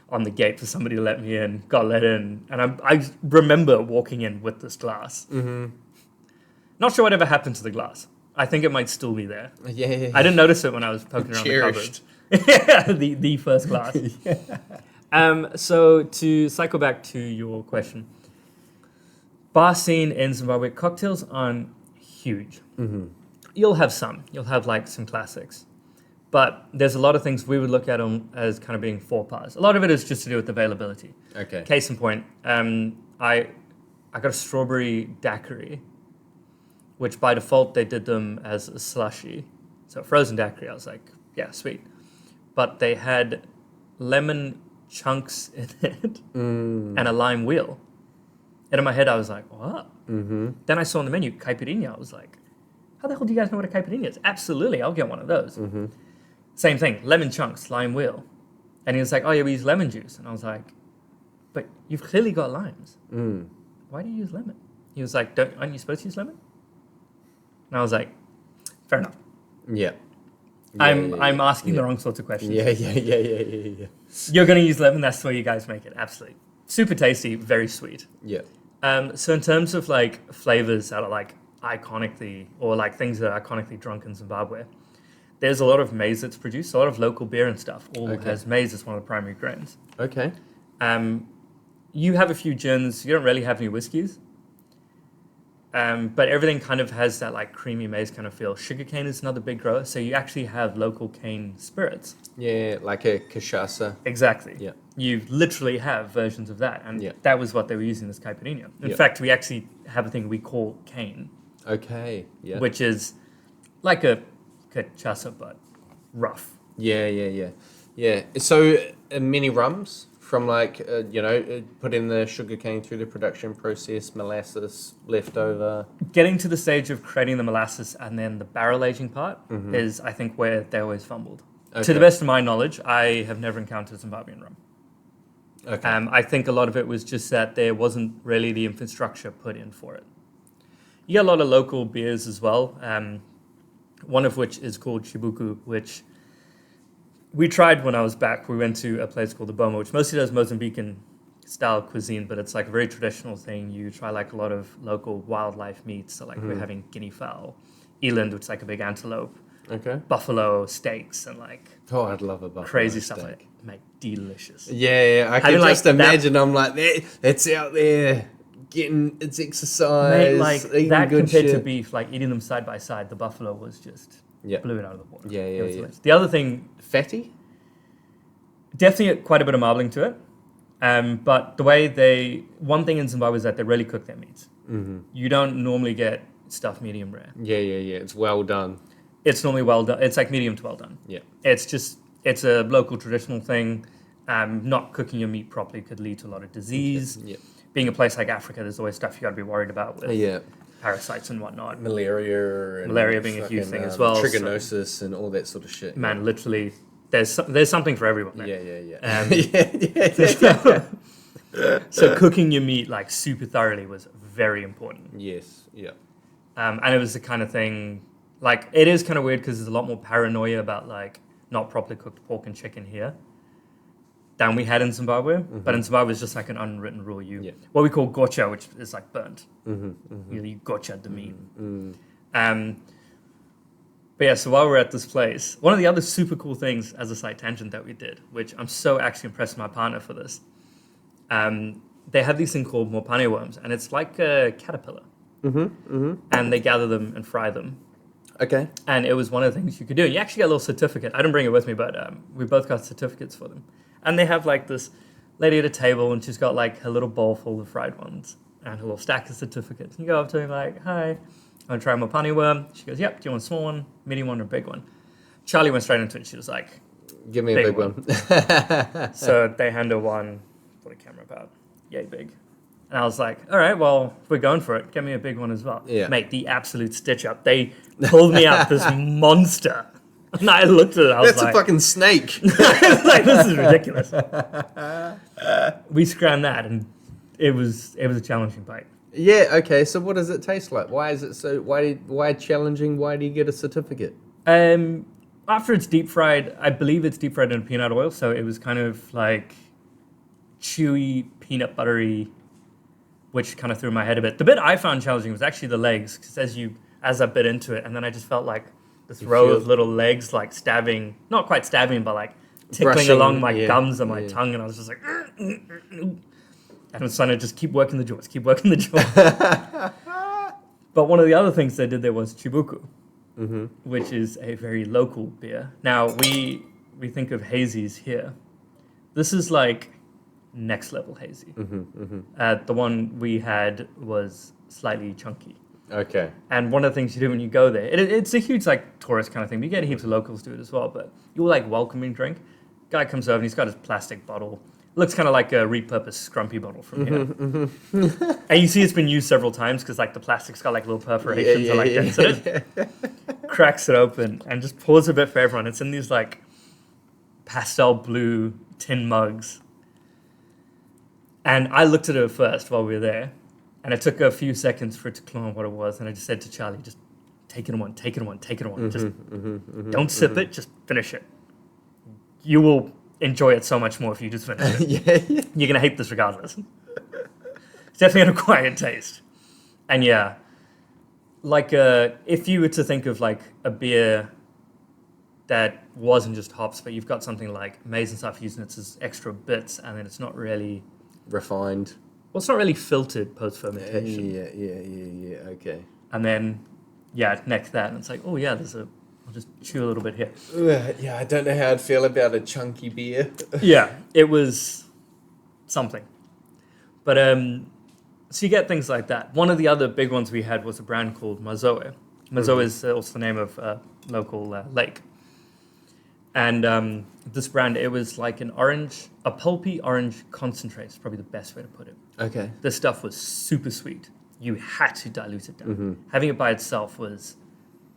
on the gate for somebody to let me in, got let in. And I remember walking in with this glass. Mm-hmm. Not sure whatever happened to the glass. I think it might still be there. Yeah. I didn't notice it when I was poking around Cherished. the cupboard. Yeah, the first glass. So to cycle back to your question, bar scene in Zimbabwe, cocktails aren't huge. Mm-hmm. You'll have some. You'll have like some classics. But there's a lot of things we would look at them as kind of being faux pas. A lot of it is just to do with availability. Okay. Case in point, I got a strawberry daiquiri, which by default they did them as a slushy. So frozen daiquiri, I was like, yeah, sweet. But they had lemon chunks in it and a lime wheel. And in my head, I was like, what? Mm-hmm. Then I saw on the menu, caipirinha. I was like, how the hell do you guys know what a caipirinha is? Absolutely, I'll get one of those. Mm-hmm. Same thing, lemon chunks, lime wheel. And he was like, oh yeah, we use lemon juice. And I was like, but you've clearly got limes. Why do you use lemon? He was like, aren't you supposed to use lemon? And I was like, fair enough. Yeah. I'm asking the wrong sorts of questions. Yeah. You're going to use lemon, that's the way you guys make it, absolutely. Super tasty, very sweet. Yeah. So in terms of like flavors that are like iconically, or like things that are iconically drunk in Zimbabwe, there's a lot of maize that's produced, a lot of local beer and stuff all has maize as one of the primary grains. Okay. You have a few gins, you don't really have any whiskeys. But everything kind of has that like creamy maize kind of feel. Sugarcane is another big grower, so you actually have local cane spirits. Yeah, like a cachaça. Exactly. Yeah. You literally have versions of that, and that was what they were using this caipirinha. In fact, we actually have a thing we call cane. Okay. Yeah. Which is like a cachaça, but rough. Yeah. So mini rums from like put in the sugarcane through the production process, molasses left over. Getting to the stage of creating the molasses and then the barrel aging part is, I think, where they always fumbled. Okay. To the best of my knowledge, I have never encountered Zimbabwean rum. Okay. I think a lot of it was just that there wasn't really the infrastructure put in for it. You get a lot of local beers as well, one of which is called Chibuku, which we tried when I was back. We went to a place called the Boma, which mostly does Mozambican-style cuisine, but it's like a very traditional thing. You try like a lot of local wildlife meats, so like we're having guinea fowl, eland, which is like a big antelope, buffalo steaks, and like I'd love a buffalo crazy steak. stuff like that. Mate, delicious. Yeah, I can just imagine. I'm like, that's out there getting its exercise. Mate, like that good compared shit. to beef, like eating them side by side, the buffalo was just blew it out of the water. Yeah. Delicious. The other thing, Fatty? definitely quite a bit of marbling to it. But the way one thing in Zimbabwe is that they really cook their meats. Mm-hmm. You don't normally get stuff medium rare. Yeah. It's well done. It's normally well done. It's like medium to well done. Yeah. It's a local traditional thing. Not cooking your meat properly could lead to a lot of disease. Yeah. Being a place like Africa, there's always stuff you got to be worried about with parasites and whatnot. Malaria being a huge thing as well. Trichinosis and all that sort of shit. Man, literally, there's something for everyone there. Yeah. So cooking your meat like super thoroughly was very important. Yes. Yeah. And it was the kind of thing, like, it is kind of weird because there's a lot more paranoia about like not properly cooked pork and chicken here. than we had in Zimbabwe. But in Zimbabwe, it's just like an unwritten rule. What we call gotcha, which is like burnt. You gotcha the meat. But yeah, so while we're at this place, one of the other super cool things as a side tangent that we did, which I'm so actually impressed with my partner for this, they have these things called mopane worms, and it's like a caterpillar. And they gather them and fry them. Okay. And it was one of the things you could do. You actually get a little certificate. I didn't bring it with me, but we both got certificates for them. And they have like this lady at a table, and she's got like her little bowl full of fried ones and her little stack of certificates. And you go up to her like, hi, I want to try a mopane worm. She goes, yep, do you want a small one, medium one, or a big one? Charlie went straight into it. She was like, give me a big one. So they hand her one, put a camera about, yay big. And I was like, all right, well, if we're going for it, get me a big one as well. Yeah. Mate, the absolute stitch up. They pulled me out this monster. And I looked at it, I was That's like... a fucking snake. I was like, this is ridiculous. We scrammed that, and it was a challenging bite. Yeah, okay, so what does it taste like? Why is it so... Why challenging? Why do you get a certificate? After it's deep fried, I believe it's deep fried in peanut oil, so it was kind of like chewy, peanut buttery, which kind of threw my head a bit. The bit I found challenging was actually the legs, because as I bit into it, and then I just felt like this row of little legs like stabbing, not quite stabbing, but like tickling Brushing, along my gums and my tongue, and I was just like, and I was trying to just keep working the jaws. But one of the other things they did there was chibuku, which is a very local beer. Now, we think of hazies here. This is like next level hazy. The one we had was slightly chunky. Okay. And one of the things you do when you go there, it's a huge like tourist kind of thing. But you get heaps of locals do it as well. But you're like welcoming drink. Guy comes over and he's got his plastic bottle. Looks kind of like a repurposed Scrumpy bottle from here. And you see it's been used several times because like the plastic's got like little perforations or like dents in it. Cracks it open and just pours a bit for everyone. It's in these like pastel blue tin mugs. And I looked at it first while we were there. And it took a few seconds for it to clue on what it was. And I just said to Charlie, just take it in one, take it in one, take it in one. Just don't sip it, just finish it. You will enjoy it so much more if you just finish it. You're going to hate this regardless. It's definitely an acquired taste. And yeah, like if you were to think of like a beer that wasn't just hops, but you've got something like maize and stuff using its as extra bits, and then it's not really... Refined. Well, it's not really filtered post-fermentation. Yeah, okay. And then, next that, and it's like, oh yeah, I'll just chew a little bit here. Yeah, I don't know how I'd feel about a chunky beer. Yeah, it was something. But, so you get things like that. One of the other big ones we had was a brand called Mazoe. Mazoe is also the name of a local lake. And this brand, it was like a pulpy orange concentrate is probably the best way to put it. Okay. This stuff was super sweet. You had to dilute it down. Having it by itself was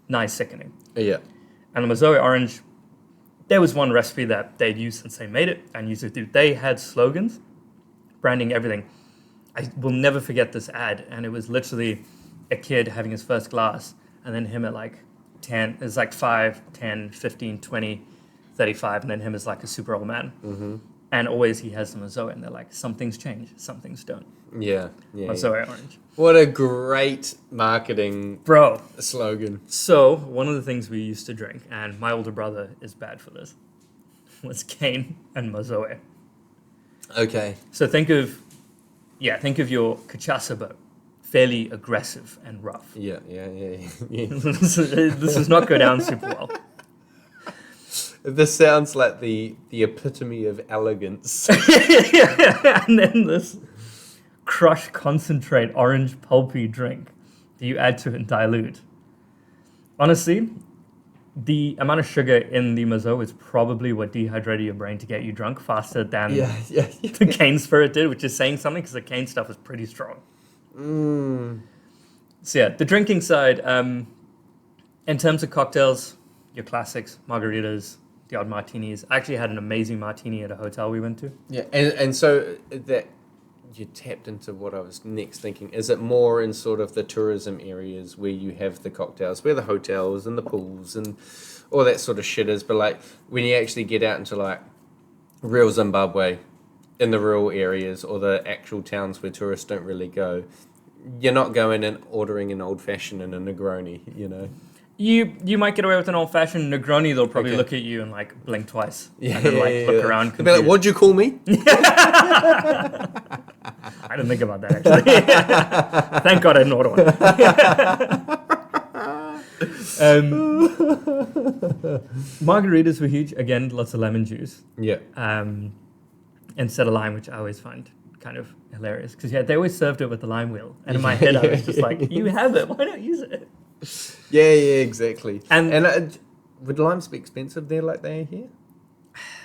nigh sickening. Yeah. And the Mazoe orange, there was one recipe that they'd used since they made it and used it through. They had slogans, branding everything. I will never forget this ad, and it was literally a kid having his first glass, and then him at like 10, it's like 5, 10, 15, 20, 35, and then him as like a super old man. And always he has the Mazoe, and they're like, some things change, some things don't. Yeah. Mazoe orange. What a great marketing slogan. So one of the things we used to drink, and my older brother is bad for this, was cane and Mazoe. Okay. So think of your cachaça, but fairly aggressive and rough. Yeah. This does not go down super well. This sounds like the epitome of elegance. And then this crushed concentrate orange pulpy drink that you add to it and dilute. Honestly, the amount of sugar in the Mazoe is probably what dehydrated your brain to get you drunk faster than the cane spirit did, which is saying something because the cane stuff is pretty strong. So yeah, the drinking side, in terms of cocktails, your classics, margaritas, the odd martinis. I actually had an amazing martini at a hotel we went to. Yeah, and so that you tapped into what I was next thinking. Is it more in sort of the tourism areas where you have the cocktails, where the hotels and the pools and all that sort of shit is, but like when you actually get out into like real Zimbabwe, in the rural areas or the actual towns where tourists don't really go, you're not going and ordering an old fashioned and a Negroni, you know. You might get away with an old fashioned Negroni. They'll probably Okay. look at you and like blink twice. Yeah, And then like look around. They'll be like, confused. "What'd you call me?" I didn't think about that actually. Thank God I didn't order one. Margaritas were huge. Again, lots of lemon juice Yeah. instead of lime, which I always find kind of hilarious because they always served it with the lime wheel, and in my head I was just like, "You have it. Why not use it?" Yeah, exactly. And- Would limes be expensive there like they are here?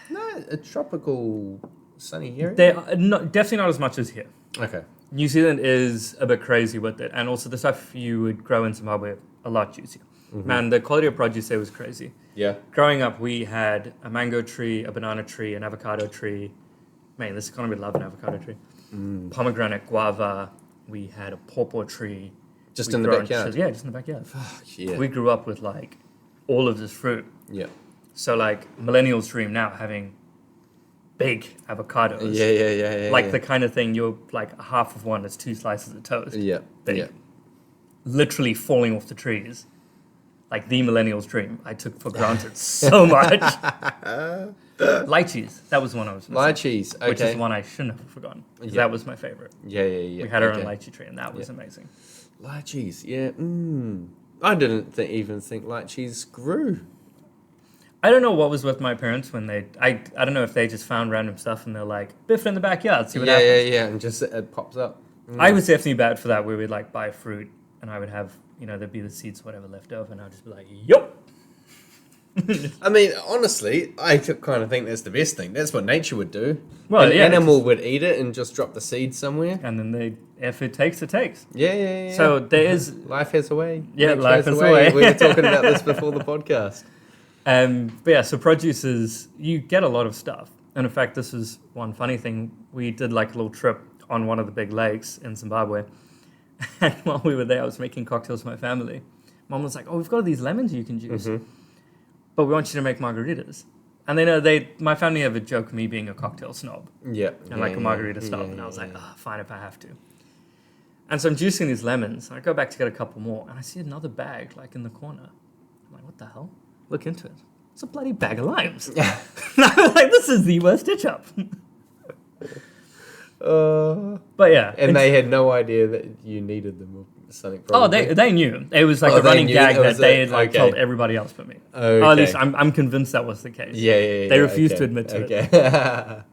No, a tropical sunny area. They are definitely not as much as here. Okay. New Zealand is a bit crazy with it, and also the stuff you would grow in Zimbabwe a lot juicier. Man, the quality of produce there was crazy. Yeah. Growing up, we had a mango tree, a banana tree, an avocado tree. Man, this economy would love an avocado tree. Pomegranate, guava. We had a pawpaw tree. Just We'd in the grown backyard. Yeah, just in the backyard. Yeah. We grew up with like all of this fruit. Yeah. So like millennials dream now having big avocados. Yeah. Like the kind of thing you're like half of one is 2 slices of toast. Yeah. Big. Yeah. Literally falling off the trees. Like the millennials dream. I took for granted so much. Lychees. That was the one I was missing. Lychees. Okay. Which is the one I shouldn't have forgotten. Because Yeah. that was my favorite. Yeah. We had our own Okay. lychee tree and that was amazing. Lychees. Yeah. I didn't even think lychees grew. I don't know what was with my parents when I don't know if they just found random stuff and they're like, biff it in the backyard, see what happens. Yeah. And just it pops up. I was definitely bad for that where we'd like buy fruit and I would have, there'd be the seeds or whatever left over and I'd just be like, yup. I mean, honestly, I kind of think that's the best thing. That's what nature would do. Well, An yeah, animal would eat it and just drop the seed somewhere. And then if it takes, it takes. Yeah. So there is, Life has a way. Yeah, Nature life has a way. We were talking about this before the podcast. but yeah, so produce is, you get a lot of stuff. And in fact, this is one funny thing. We did like a little trip on one of the big lakes in Zimbabwe. And while we were there, I was making cocktails for my family. Mom was like, "Oh, we've got these lemons you can juice, but we want you to make margaritas." And they know my family have a joke of me being a cocktail snob Yeah. and like a margarita snob. And I was like, fine if I have to. And so I'm juicing these lemons. And I go back to get a couple more, and I see another bag like in the corner. I'm like, what the hell? Look into it. It's a bloody bag of limes. And I was like, this is the worst ditch up. But yeah. And they had no idea that you needed them or something. Probably. They knew. It was like Oh, a they running knew. gag It that was they had like okay. told everybody else but me. Okay. Or at least I'm convinced that was the case. Yeah. They refused to admit to it.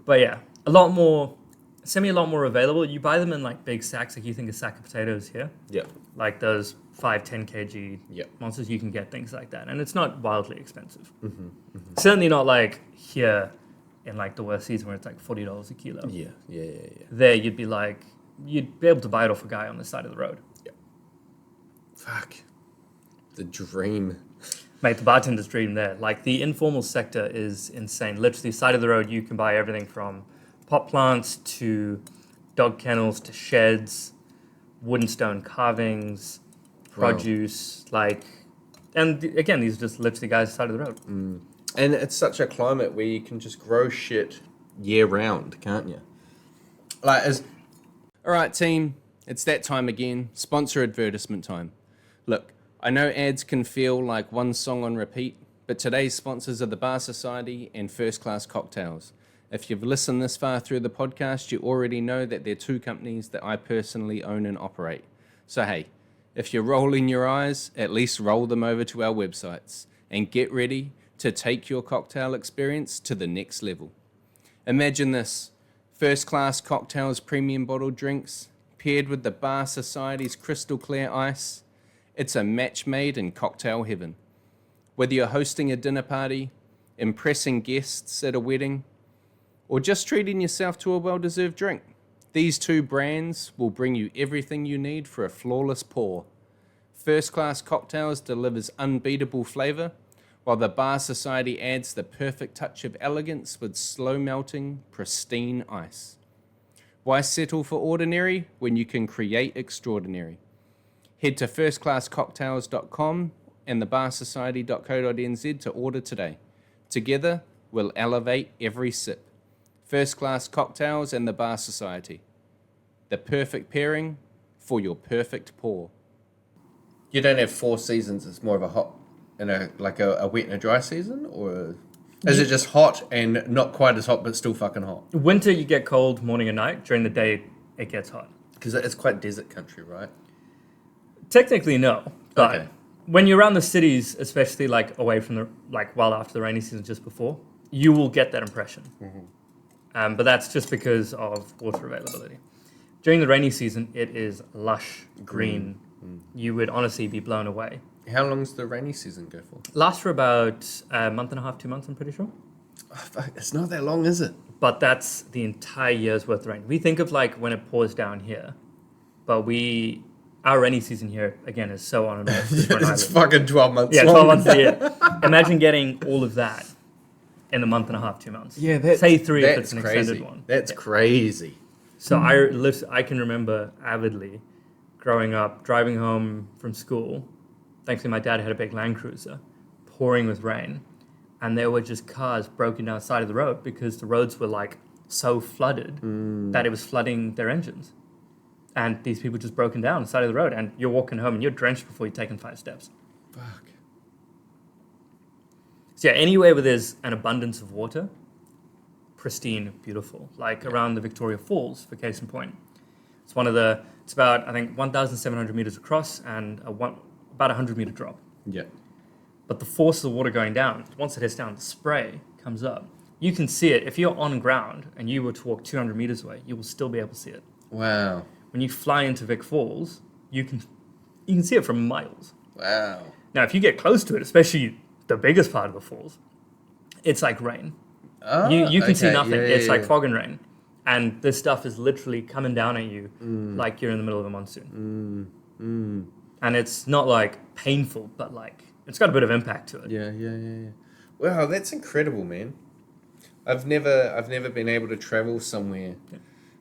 But yeah, a lot more available. You buy them in like big sacks. Like you think a sack of potatoes here, Yeah. like those 5-10 kg Yeah. monsters. You can get things like that, and it's not wildly expensive. Certainly not like here in like the worst season where it's like $40 a kilo. Yeah. There you'd be able to buy it off a guy on the side of the road. Fuck. The dream. Mate, the bartender's dream there. Like, the informal sector is insane. Literally, side of the road, you can buy everything from pot plants to dog kennels to sheds, wooden stone carvings, produce, and again, these are just literally guys side of the road. And it's such a climate where you can just grow shit year round, can't you? Like, All right, team, it's that time again. Sponsor advertisement time. Look, I know ads can feel like one song on repeat, but today's sponsors are the Bar Society and First Class Cocktails. If you've listened this far through the podcast, you already know that they're two companies that I personally own and operate. So hey, if you're rolling your eyes, at least roll them over to our websites and get ready to take your cocktail experience to the next level. Imagine this: First Class Cocktails premium bottled drinks paired with the Bar Society's crystal clear ice. It's a match made in cocktail heaven. Whether you're hosting a dinner party, impressing guests at a wedding, or just treating yourself to a well-deserved drink, these two brands will bring you everything you need for a flawless pour. First Class Cocktails delivers unbeatable flavor, while the Bar Society adds the perfect touch of elegance with slow-melting, pristine ice. Why settle for ordinary when you can create extraordinary? Head to firstclasscocktails.com and thebarsociety.co.nz to order today. Together, will elevate every sip. First-class cocktails and the Bar Society. The perfect pairing for your perfect pour. You don't have 4 seasons. It's more of a hot and a wet and a dry season, or is it just hot and not quite as hot but still fucking hot? Winter, you get cold morning and night. During the day, it gets hot. Because it's quite desert country, right? Technically, no. But Okay. when you're around the cities, especially like away from the, like well after the rainy season just before, you will get that impression. But that's just because of water availability. During the rainy season, it is lush green. You would honestly be blown away. How long does the rainy season go for? Lasts for about a month and a half, 2 months, I'm pretty sure. Oh, fuck, it's not that long, is it? But that's the entire year's worth of rain. We think of like when it pours down here, but our rainy season here, again, is so on and off. It's fucking 12 months Yeah, long. 12 months a year. Imagine getting all of that in a month and a half, 2 months. Yeah, that's, Say 3 if that's it's an crazy. extended one. That's Yeah. crazy. So I can remember avidly growing up, driving home from school. Thankfully, my dad had a big Land Cruiser, pouring with rain. And there were just cars broken down the side of the road because the roads were like so flooded that it was flooding their engines. And these people just broken down the side of the road. And you're walking home and you're drenched before you've taken 5 steps. Fuck. So yeah, anywhere where there's an abundance of water, pristine, beautiful. Like around the Victoria Falls, for case in point. It's about, I think, 1,700 meters across and about a 100-meter drop. Yeah. But the force of the water going down, once it hits down, the spray comes up. You can see it. If you're on ground and you were to walk 200 meters away, you will still be able to see it. Wow. When you fly into Vic Falls, you can see it from miles. Wow. Now, if you get close to it, especially the biggest part of the falls, it's like rain. Oh, You can see okay. nothing. Yeah, It's like yeah. fog and rain. And this stuff is literally coming down at you like you're in the middle of a monsoon. And it's not like painful, but like it's got a bit of impact to it. Yeah. Wow, that's incredible, man. I've never been able to travel somewhere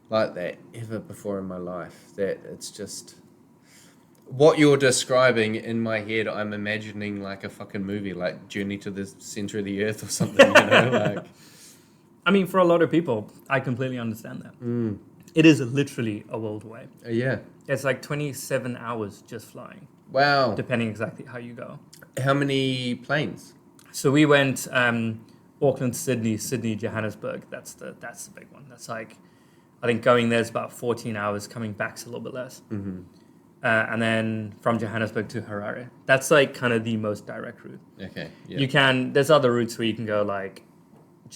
like that ever before in my life. That it's just what you're describing in my head. I'm imagining like a fucking movie, like Journey to the Center of the Earth or something. Like. I mean, for a lot of people, I completely understand that. It is literally a world away. Yeah. It's like 27 hours just flying, Wow. depending exactly how you go. How many planes? So we went Auckland, Sydney, Johannesburg. That's the big one. That's like, I think going there's about 14 hours, coming back's a little bit less. And then from Johannesburg to Harare. That's like kind of the most direct route. Okay. Yeah. There's other routes where you can go like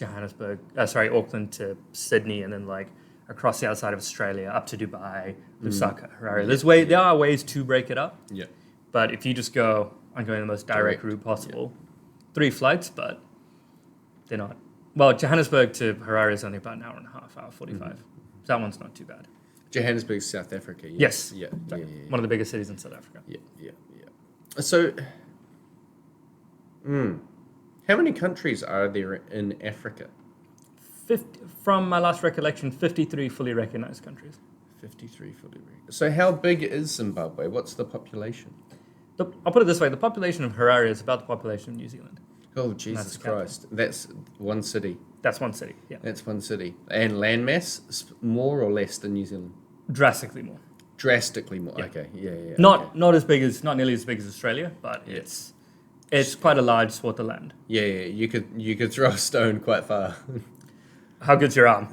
Auckland to Sydney and then like across the outside of Australia up to Dubai, Lusaka, Harare. There are ways to break it up. Yeah. But if you just go, I'm going the most direct route possible. 3 flights, but they're not. Well, Johannesburg to Harare is only about an hour and a half, hour 45. So that one's not too bad. Johannesburg, South Africa. Yes. Yeah. Exactly. One of the biggest cities in South Africa. Yeah. So, how many countries are there in Africa? From my last recollection, 53 fully recognized countries. 53 fully recognized. So how big is Zimbabwe? What's the population? I'll put it this way. The population of Harare is about the population of New Zealand. Oh, Jesus the capital. Christ. That's one city. That's one city, yeah. That's one city. And landmass, more or less than New Zealand? Drastically more. Drastically more. Yeah. Okay, yeah. Not nearly as big as Australia, but Yeah. it's quite a large swath of land. Yeah. You could throw a stone quite far. How good's your arm?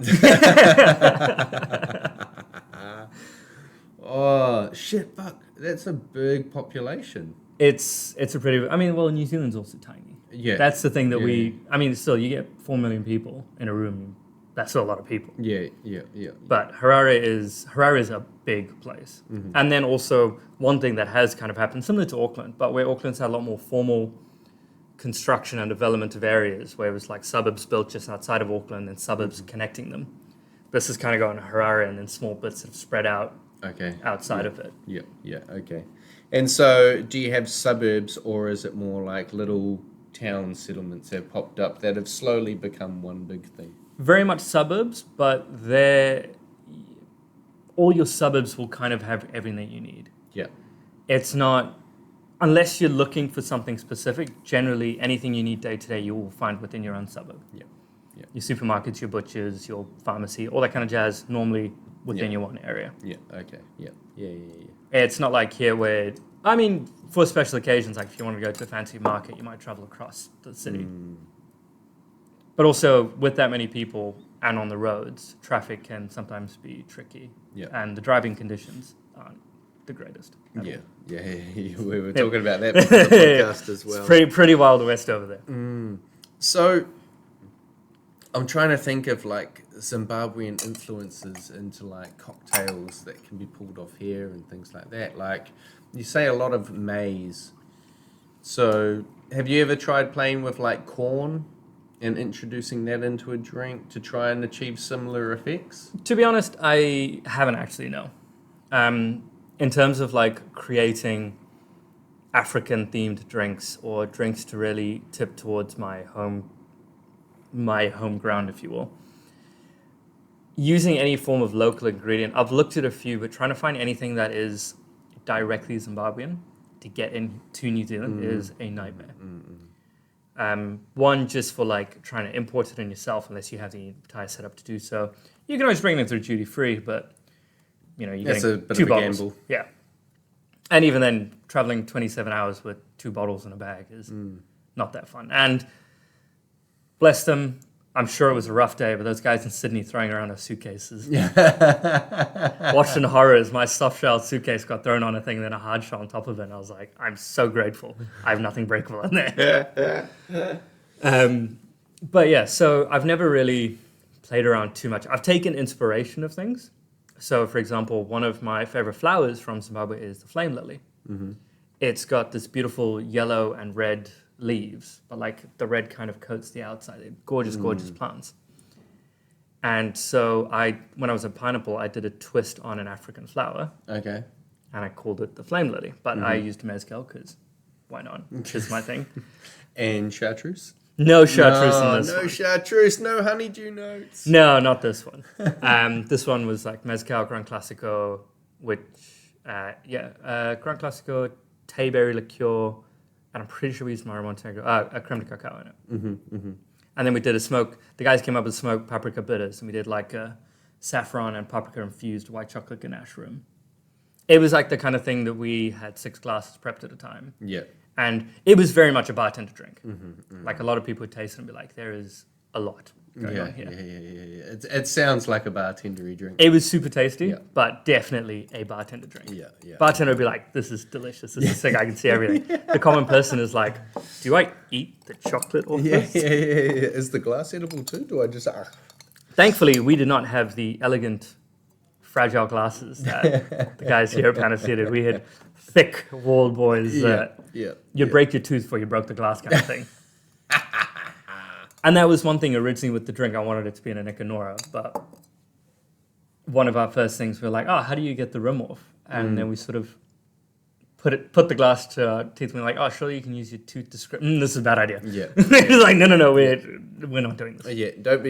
Oh, shit, fuck. That's a big population. It's a pretty. I mean, well, New Zealand's also tiny. Yeah. That's the thing that Yeah. I mean, still, you get 4 million people in a room. That's still a lot of people. Yeah. But Harare is a big place. And then also one thing that has kind of happened, similar to Auckland, but where Auckland's had a lot more formal construction and development of areas, where it was like suburbs built just outside of Auckland and suburbs connecting them. This is kind of going to Harare and then small bits that have spread out outside of it. Yeah, okay. And so do you have suburbs, or is it more like little town settlements have popped up that have slowly become one big thing? Very much suburbs, but all your suburbs will kind of have everything that you need. Yeah. It's not unless you're looking for something specific, generally anything you need day to day, you will find within your own suburb. Yeah. Yeah. Your supermarkets, your butchers, your pharmacy, all that kind of jazz, normally within Yeah. your one area. Yeah. Okay. Yeah. Yeah. Yeah. Yeah. It's not like here where, I mean, for special occasions, like if you want to go to a fancy market, you might travel across the city. But also, with that many people and on the roads, traffic can sometimes be tricky. Yeah. And the driving conditions aren't the greatest. at Yeah. all. Yeah. We were talking about that before the podcast as well. It's pretty wild west over there. So, I'm trying to think of like Zimbabwean influences into like cocktails that can be pulled off here and things like that. Like, you say a lot of maize. So, have you ever tried playing with like corn and introducing that into a drink to try and achieve similar effects? To be honest, I haven't actually, no. In terms of like creating African-themed drinks or drinks to really tip towards my home ground, if you will. Using any form of local ingredient, I've looked at a few, but trying to find anything that is directly Zimbabwean to get into New Zealand is a nightmare. One, just for like trying to import it in yourself, unless you have the entire setup to do so. You can always bring it through duty free, but you're That's getting a bit two of a bottles. gamble. Yeah, and even then, traveling 27 hours with 2 bottles in a bag is not that fun. And bless them, I'm sure it was a rough day, but those guys in Sydney throwing around our suitcases. Watching horrors, my soft shell suitcase got thrown on a thing, then a hard shell on top of it, and I was like, I'm so grateful. I have nothing breakable in there. But yeah, so I've never really played around too much. I've taken inspiration of things. So, for example, one of my favorite flowers from Zimbabwe is the flame lily. It's got this beautiful yellow and red leaves, but like the red kind of coats the outside. They're gorgeous, gorgeous plants. And so when I was at Pineapple, I did a twist on an African flower, Okay. and I called it the flame lily. But I used mezcal because why not? Which is my thing. And chartreuse? No chartreuse in this No one. chartreuse, no honeydew notes. No, not this one. This one was like mezcal, Gran Classico, which, Gran Classico, Tayberry liqueur, and I'm pretty sure we used Maramontegro, a creme de cacao in it. And then we did a smoke. The guys came up with smoked paprika bitters, and we did like a saffron and paprika infused white chocolate ganache room. It was like the kind of thing that we had 6 glasses prepped at a time. Yeah. And it was very much a bartender drink. Like a lot of people would taste it and be like, there is a lot going on here. Yeah. It sounds like a bartendery drink. It was super tasty, Yeah. but definitely a bartender drink. Yeah. Bartender would be like, this is delicious. This is sick. I can see everything. The common person is like, do I eat the chocolate off this? Yeah. Is the glass edible too? Do I just... Thankfully, we did not have the elegant, fragile glasses that the guys here at Panacea did. We had thick walled boys that you'd break your tooth before you broke the glass kind of thing. And that was one thing originally with the drink. I wanted it to be in a Nicanora, but one of our first things, we were like, oh, how do you get the rim off? And then we sort of put the glass to our teeth and we were like, oh, surely you can use your tooth to scrape. This is a bad idea. Yeah. It's like, no, we're not doing this. Yeah, don't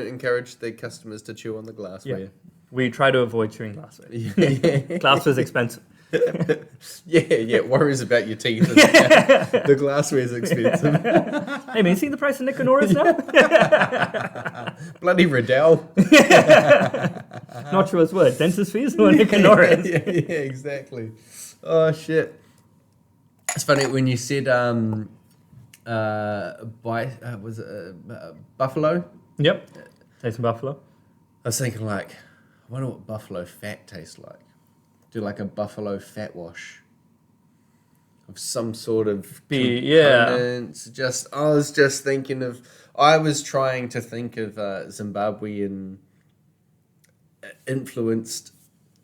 encourage the customers to chew on the glass, Yeah. will you? We try to avoid chewing glassware. Glassware is expensive. Yeah, worries about your teeth. The glassware is expensive. Hey, man, you see the price of Nicanoras now? Bloody Riddell. Not sure what's worse, dentist fees or Nicanoras? Yeah, exactly. Oh, shit. It's funny when you said, was it buffalo? Yep. Taste some buffalo. I was thinking, like, I wonder what buffalo fat tastes like. Do like a buffalo fat wash of some sort of components. I was trying to think of Zimbabwean influenced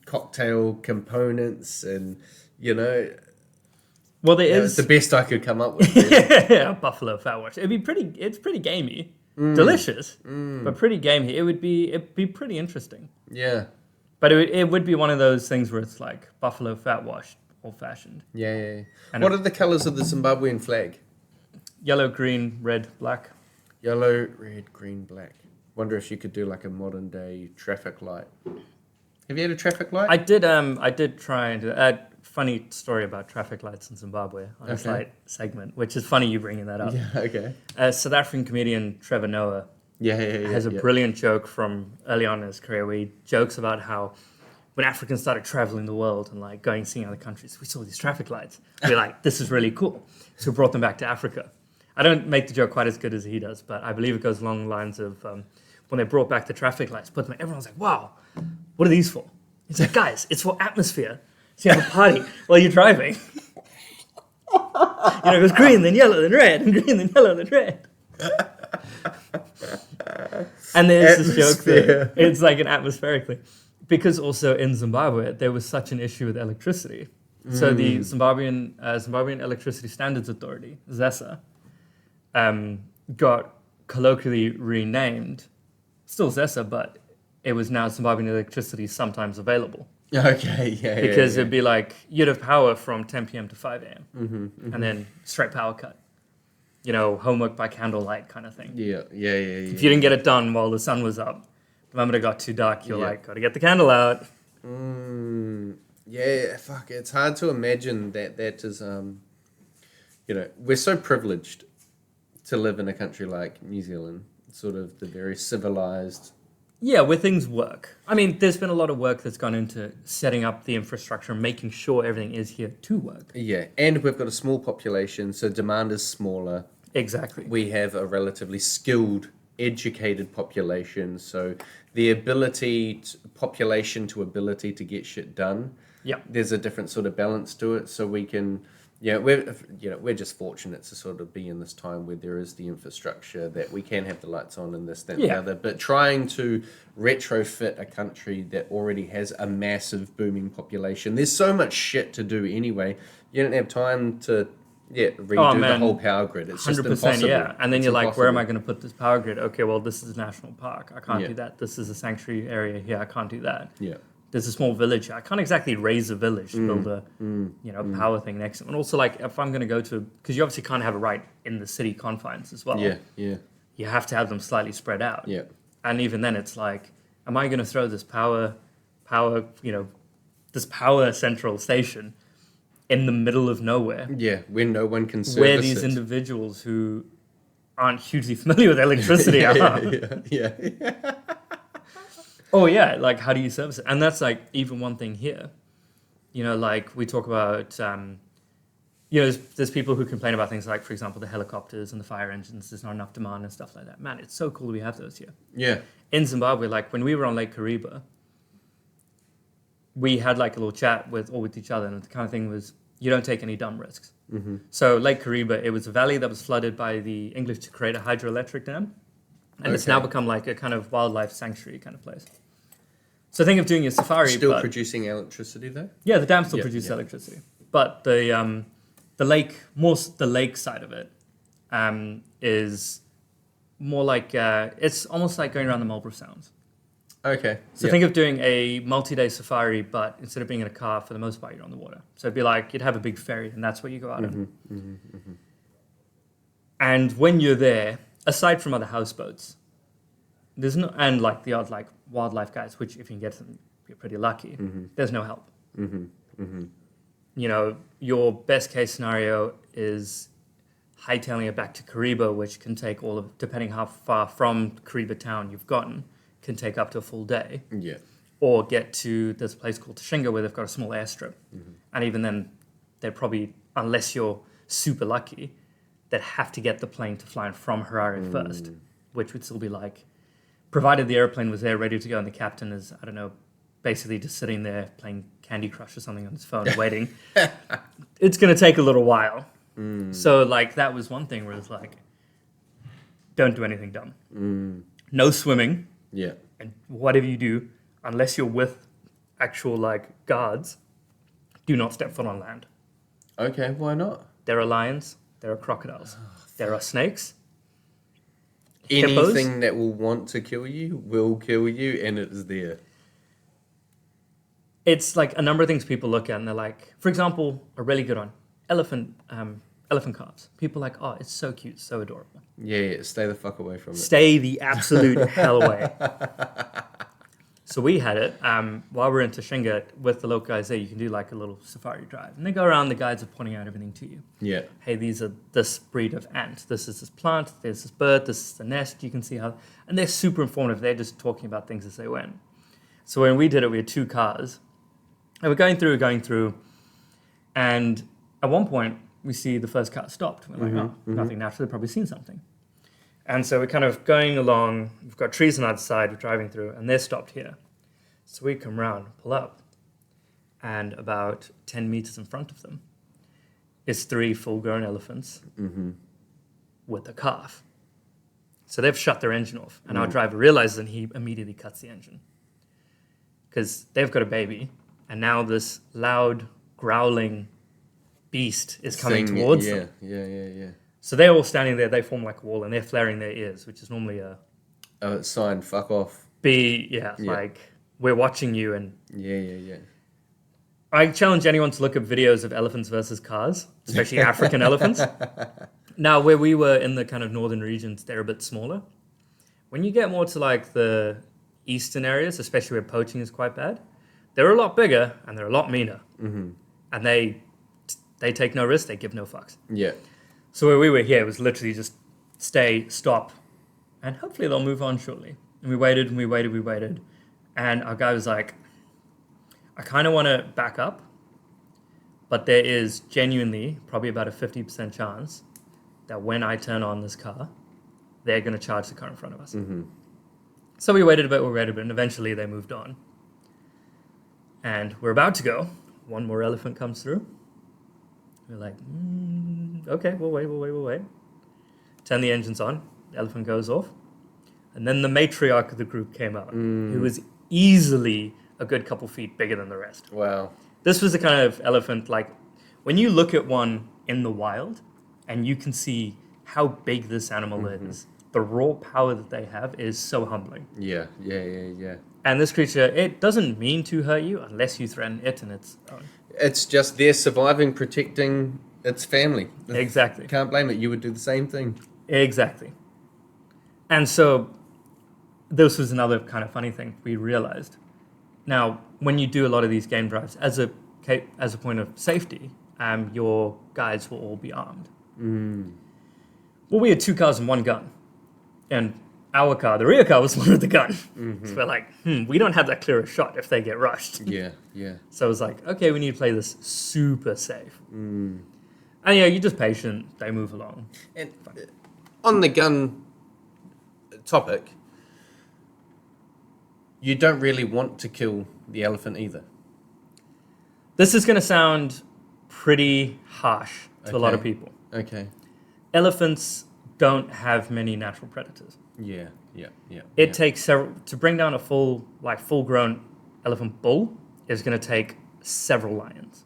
cocktail components, and Well, there it's is the best I could come up with. Really. buffalo fat wash. It's pretty gamey, delicious, but pretty gamey. It'd be pretty interesting. Yeah. But it would be one of those things where it's like buffalo fat wash, old fashioned. Yeah. And What are the colours of the Zimbabwean flag? Yellow, green, red, black. Yellow, red, green, black. Wonder if you could do like a modern day traffic light. Have you had a traffic light? I did try and do that. Funny story about traffic lights in Zimbabwe on a slight segment, which is funny you bringing that up. Yeah, okay. South African comedian Trevor Noah Yeah, has a brilliant joke from early on in his career where he jokes about how when Africans started traveling the world and like going seeing other countries, we saw these traffic lights. We're like, this is really cool. So we brought them back to Africa. I don't make the joke quite as good as he does, but I believe it goes along the lines of when they brought back the traffic lights, put them, everyone's like, wow, what are these for? He's like, guys, it's for atmosphere. So you have a party while you're driving. It goes green, then yellow, then red, and green, then yellow, then red. And there's this joke that it's like an atmospheric thing. Because also in Zimbabwe, there was such an issue with electricity. So the Zimbabwean Electricity Standards Authority, ZESA, got colloquially renamed, still ZESA, but it was now Zimbabwean Electricity Sometimes Available. Okay, yeah. Because it'd be like, you'd have power from 10 p.m. to 5 a.m. And then straight power cut. Homework by candlelight kind of thing. Yeah. If you didn't get it done while the sun was up, the moment it got too dark, you're like, gotta get the candle out. Yeah, fuck, it's hard to imagine that is, we're so privileged to live in a country like New Zealand, sort of the very civilized. Yeah, where things work. I mean, there's been a lot of work that's gone into setting up the infrastructure and making sure everything is here to work. Yeah, and we've got a small population, so demand is smaller. Exactly. We have a relatively skilled, educated population, so the population to ability to get shit done. Yeah. There's a different sort of balance to it, so we can. We're just fortunate to sort of be in this time where there is the infrastructure that we can have the lights on and this, that, and the other. But trying to retrofit a country that already has a massive booming population, there's so much shit to do anyway. You don't have time to redo the whole power grid. It's 100%, just impossible. Yeah. And then it's you're like, impossible. where am I going to put this power grid? Okay, well, this is a national park. I can't Yeah. do that. This is a sanctuary area here. I can't do that. Yeah. There's a small village. I can't exactly raise a village to build a power thing next to it. And also, like, if I'm going to go to, because you obviously can't have it right in the city confines as well. Yeah. You have to have them slightly spread out. Yeah. And even then, it's like, am I going to throw this this power central station in the middle of nowhere? Yeah, where no one can service where these it. individuals who aren't hugely familiar with electricity are. Yeah. Oh yeah, like how do you service it? And that's like even one thing here. Like we talk about, there's people who complain about things like, for example, the helicopters and the fire engines. There's not enough demand and stuff like that. Man, it's so cool we have those here. Yeah. In Zimbabwe, like when we were on Lake Kariba, we had like a little chat with each other, and the kind of thing was, you don't take any dumb risks. Mm-hmm. So Lake Kariba, it was a valley that was flooded by the English to create a hydroelectric dam. And it's now become like a kind of wildlife sanctuary kind of place. So think of doing a safari. Still producing electricity though? Yeah, the dam still produces electricity. But the lake side of it is more like, it's almost like going around the Marlborough Sounds. Okay. So think of doing a multi-day safari, but instead of being in a car, for the most part, you're on the water. So it'd be like, you'd have a big ferry, and that's what you go out on. And when you're there, aside from other houseboats, there's no, and like the odd like wildlife guides, which if you can get them, you're pretty lucky. There's no help. Your best case scenario is hightailing it back to Kariba, which can take depending how far from Kariba town you've gotten, can take up to a full day. Yeah. Or get to, there's a place called Tashinga where they've got a small airstrip. And even then, they're probably, unless you're super lucky, they'd have to get the plane to fly in from Harare first, which would still be like, provided the airplane was there ready to go and the captain is, I don't know, basically just sitting there playing Candy Crush or something on his phone waiting, it's going to take a little while. So like that was one thing where it's like, don't do anything dumb. No swimming. Yeah. And whatever you do, unless you're with actual like guards, do not step foot on land. Okay, why not? There are lions, there are crocodiles, there are snakes. Anything hippos. that will want to kill you will kill you, and it is there. It's like a number of things people look at and they're like, for example, a really good one, elephant calves. People are like, oh, it's so cute, so adorable. Yeah, stay the fuck away from it. Stay the absolute hell away. So we had it while we're in Tashinga with the local guys there. You can do like a little safari drive, and they go around. The guides are pointing out everything to you. Yeah. Hey, these are this breed of ant. This is this plant. There's this bird. This is the nest. You can see how, and they're super informative. They're just talking about things as they went. So when we did it, we had 2 cars, and we're going through, and at one point we see the first car stopped. We're like, nothing natural. They've probably seen something. And so we're kind of going along. We've got trees on either side. We're driving through, and they're stopped here. So we come round, pull up, and about 10 meters in front of them is 3 full-grown elephants with a calf. So they've shut their engine off, and our driver realizes, and he immediately cuts the engine because they've got a baby, and now this loud, growling beast is coming towards them. Yeah. So they're all standing there. They form like a wall, and they're flaring their ears, which is normally a sign, fuck off. like we're watching you. And Yeah. I challenge anyone to look at videos of elephants versus cars, especially African elephants. Now, where we were in the kind of northern regions, they're a bit smaller. When you get more to like the eastern areas, especially where poaching is quite bad, they're a lot bigger and they're a lot meaner. And they take no risks. They give no fucks. Yeah. So where we were here, it was literally just stay, stop, and hopefully they'll move on shortly. And we waited. And our guy was like, I kind of want to back up, but there is genuinely probably about a 50% chance that when I turn on this car, they're going to charge the car in front of us. So we waited a bit, and eventually they moved on. And we're about to go. One more elephant comes through. We're like, okay, we'll wait. Turn the engines on. The elephant goes off. And then the matriarch of the group came out, who was easily a good couple feet bigger than the rest. Wow. This was the kind of elephant, like, when you look at one in the wild and you can see how big this animal is, the raw power that they have is so humbling. Yeah. And this creature, it doesn't mean to hurt you unless you threaten it and its own. It's just they're surviving, protecting its family. Exactly. Can't blame it. You would do the same thing. Exactly. And so this was another kind of funny thing we realized. Now, when you do a lot of these game drives, as a point of safety, your guys will all be armed. Well, we had 2 cars and 1 gun. And our car, the rear car, was one with the gun. So we're like, we don't have that clear shot if they get rushed. Yeah. So it was like, okay, we need to play this super safe. And you're just patient. They move along. And on the gun topic, you don't really want to kill the elephant either. This is going to sound pretty harsh to a lot of people. Okay. Elephants don't have many natural predators. Yeah. It takes several to bring down a full-grown elephant bull is going to take several lions,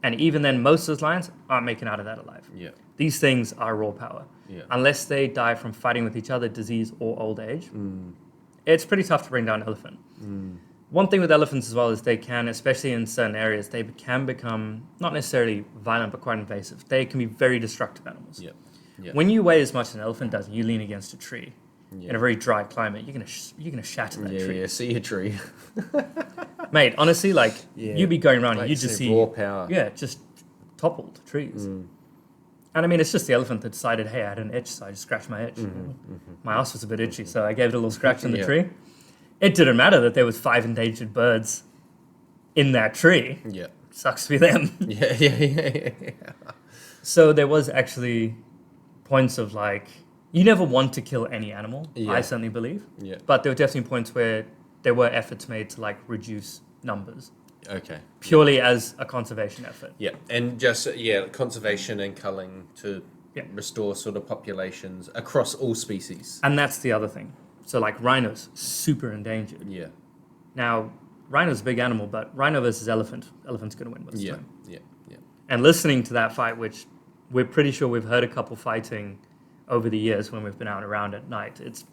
and even then, most of those lions aren't making out of that alive. Yeah. These things are raw power. Yeah. Unless they die from fighting with each other, disease or old age, it's pretty tough to bring down an elephant. One thing with elephants as well is they can, especially in certain areas, they can become not necessarily violent but quite invasive. They can be very destructive animals. Yeah. When you weigh as much as an elephant does, and you lean against a tree in a very dry climate, you're gonna shatter that tree. Yeah, see a tree. Mate, honestly, like you'd be going around and you just see raw power. Yeah, just toppled trees. And I mean, it's just the elephant that decided, hey, I had an itch, so I just scratched my itch. My ass was a bit itchy, so I gave it a little scratch in the tree. It didn't matter that there was 5 endangered birds in that tree. Yeah. Sucks to be them. Yeah. So there was actually points of like, you never want to kill any animal, I certainly believe. Yeah. But there were definitely points where there were efforts made to like reduce numbers. Okay. Purely as a conservation effort. Yeah, and just conservation and culling to restore sort of populations across all species. And that's the other thing. So like rhinos, super endangered. Yeah. Now, rhino's a big animal, but rhino versus elephant, elephant's going to win most of the time. Yeah. And listening to that fight, which we're pretty sure we've heard a couple fighting over the years when we've been out around at night, it's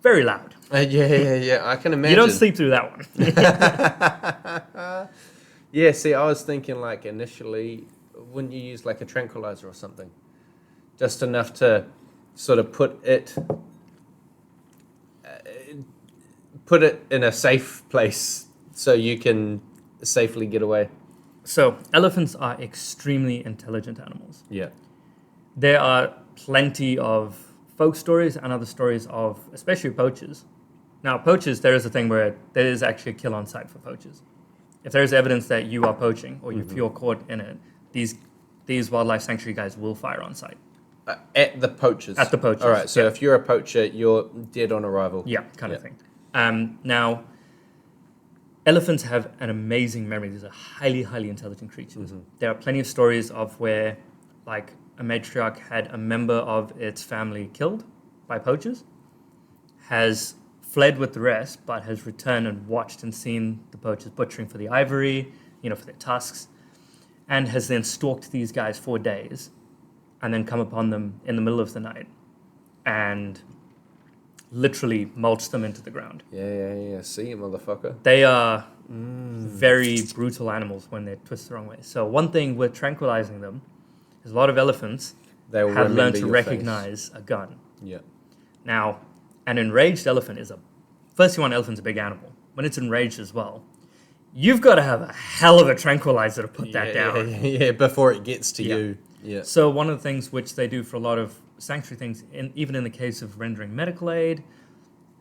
very loud. Yeah, I can imagine. You don't sleep through that one. Yeah, see, I was thinking like initially, wouldn't you use like a tranquilizer or something? Just enough to sort of put put it in a safe place so you can safely get away. So elephants are extremely intelligent animals. Yeah. There are plenty of folk stories and other stories of, especially poachers. Now, poachers, there is a thing where there is actually a kill on site for poachers. If there is evidence that you are poaching or if you're caught in it, these wildlife sanctuary guys will fire on site. At the poachers. At the poachers. All right. So if you're a poacher, you're dead on arrival. Yeah, kind of thing. Now, elephants have an amazing memory. These are highly, highly intelligent creatures. There are plenty of stories of where, like, a matriarch had a member of its family killed by poachers, has fled with the rest, but has returned and watched and seen the poachers butchering for the ivory, for their tusks, and has then stalked these guys for days and then come upon them in the middle of the night and literally mulch them into the ground. Yeah. See you, motherfucker. They are very brutal animals when they're twisted the wrong way. So one thing with tranquilizing them is a lot of elephants have learned to recognize a gun. Yeah. Now, an enraged elephant first you want, elephant's a big animal. When it's enraged as well, you've got to have a hell of a tranquilizer to put that down. Yeah, before it gets to you. Yeah. So one of the things which they do for a lot of sanctuary things, even in the case of rendering medical aid,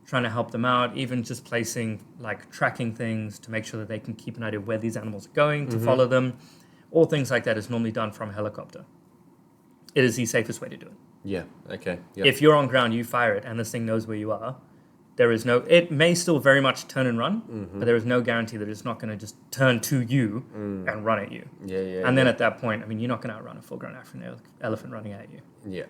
trying to help them out, even just placing, like, tracking things to make sure that they can keep an idea of where these animals are going, to follow them, all things like that is normally done from a helicopter. It is the safest way to do it. Yeah, okay. Yep. If you're on ground, you fire it, and this thing knows where you are. It may still very much turn and run, but there is no guarantee that it's not going to just turn to you and run at you. Yeah. And then at that point, you're not going to outrun a full-grown African elephant running at you. Yeah.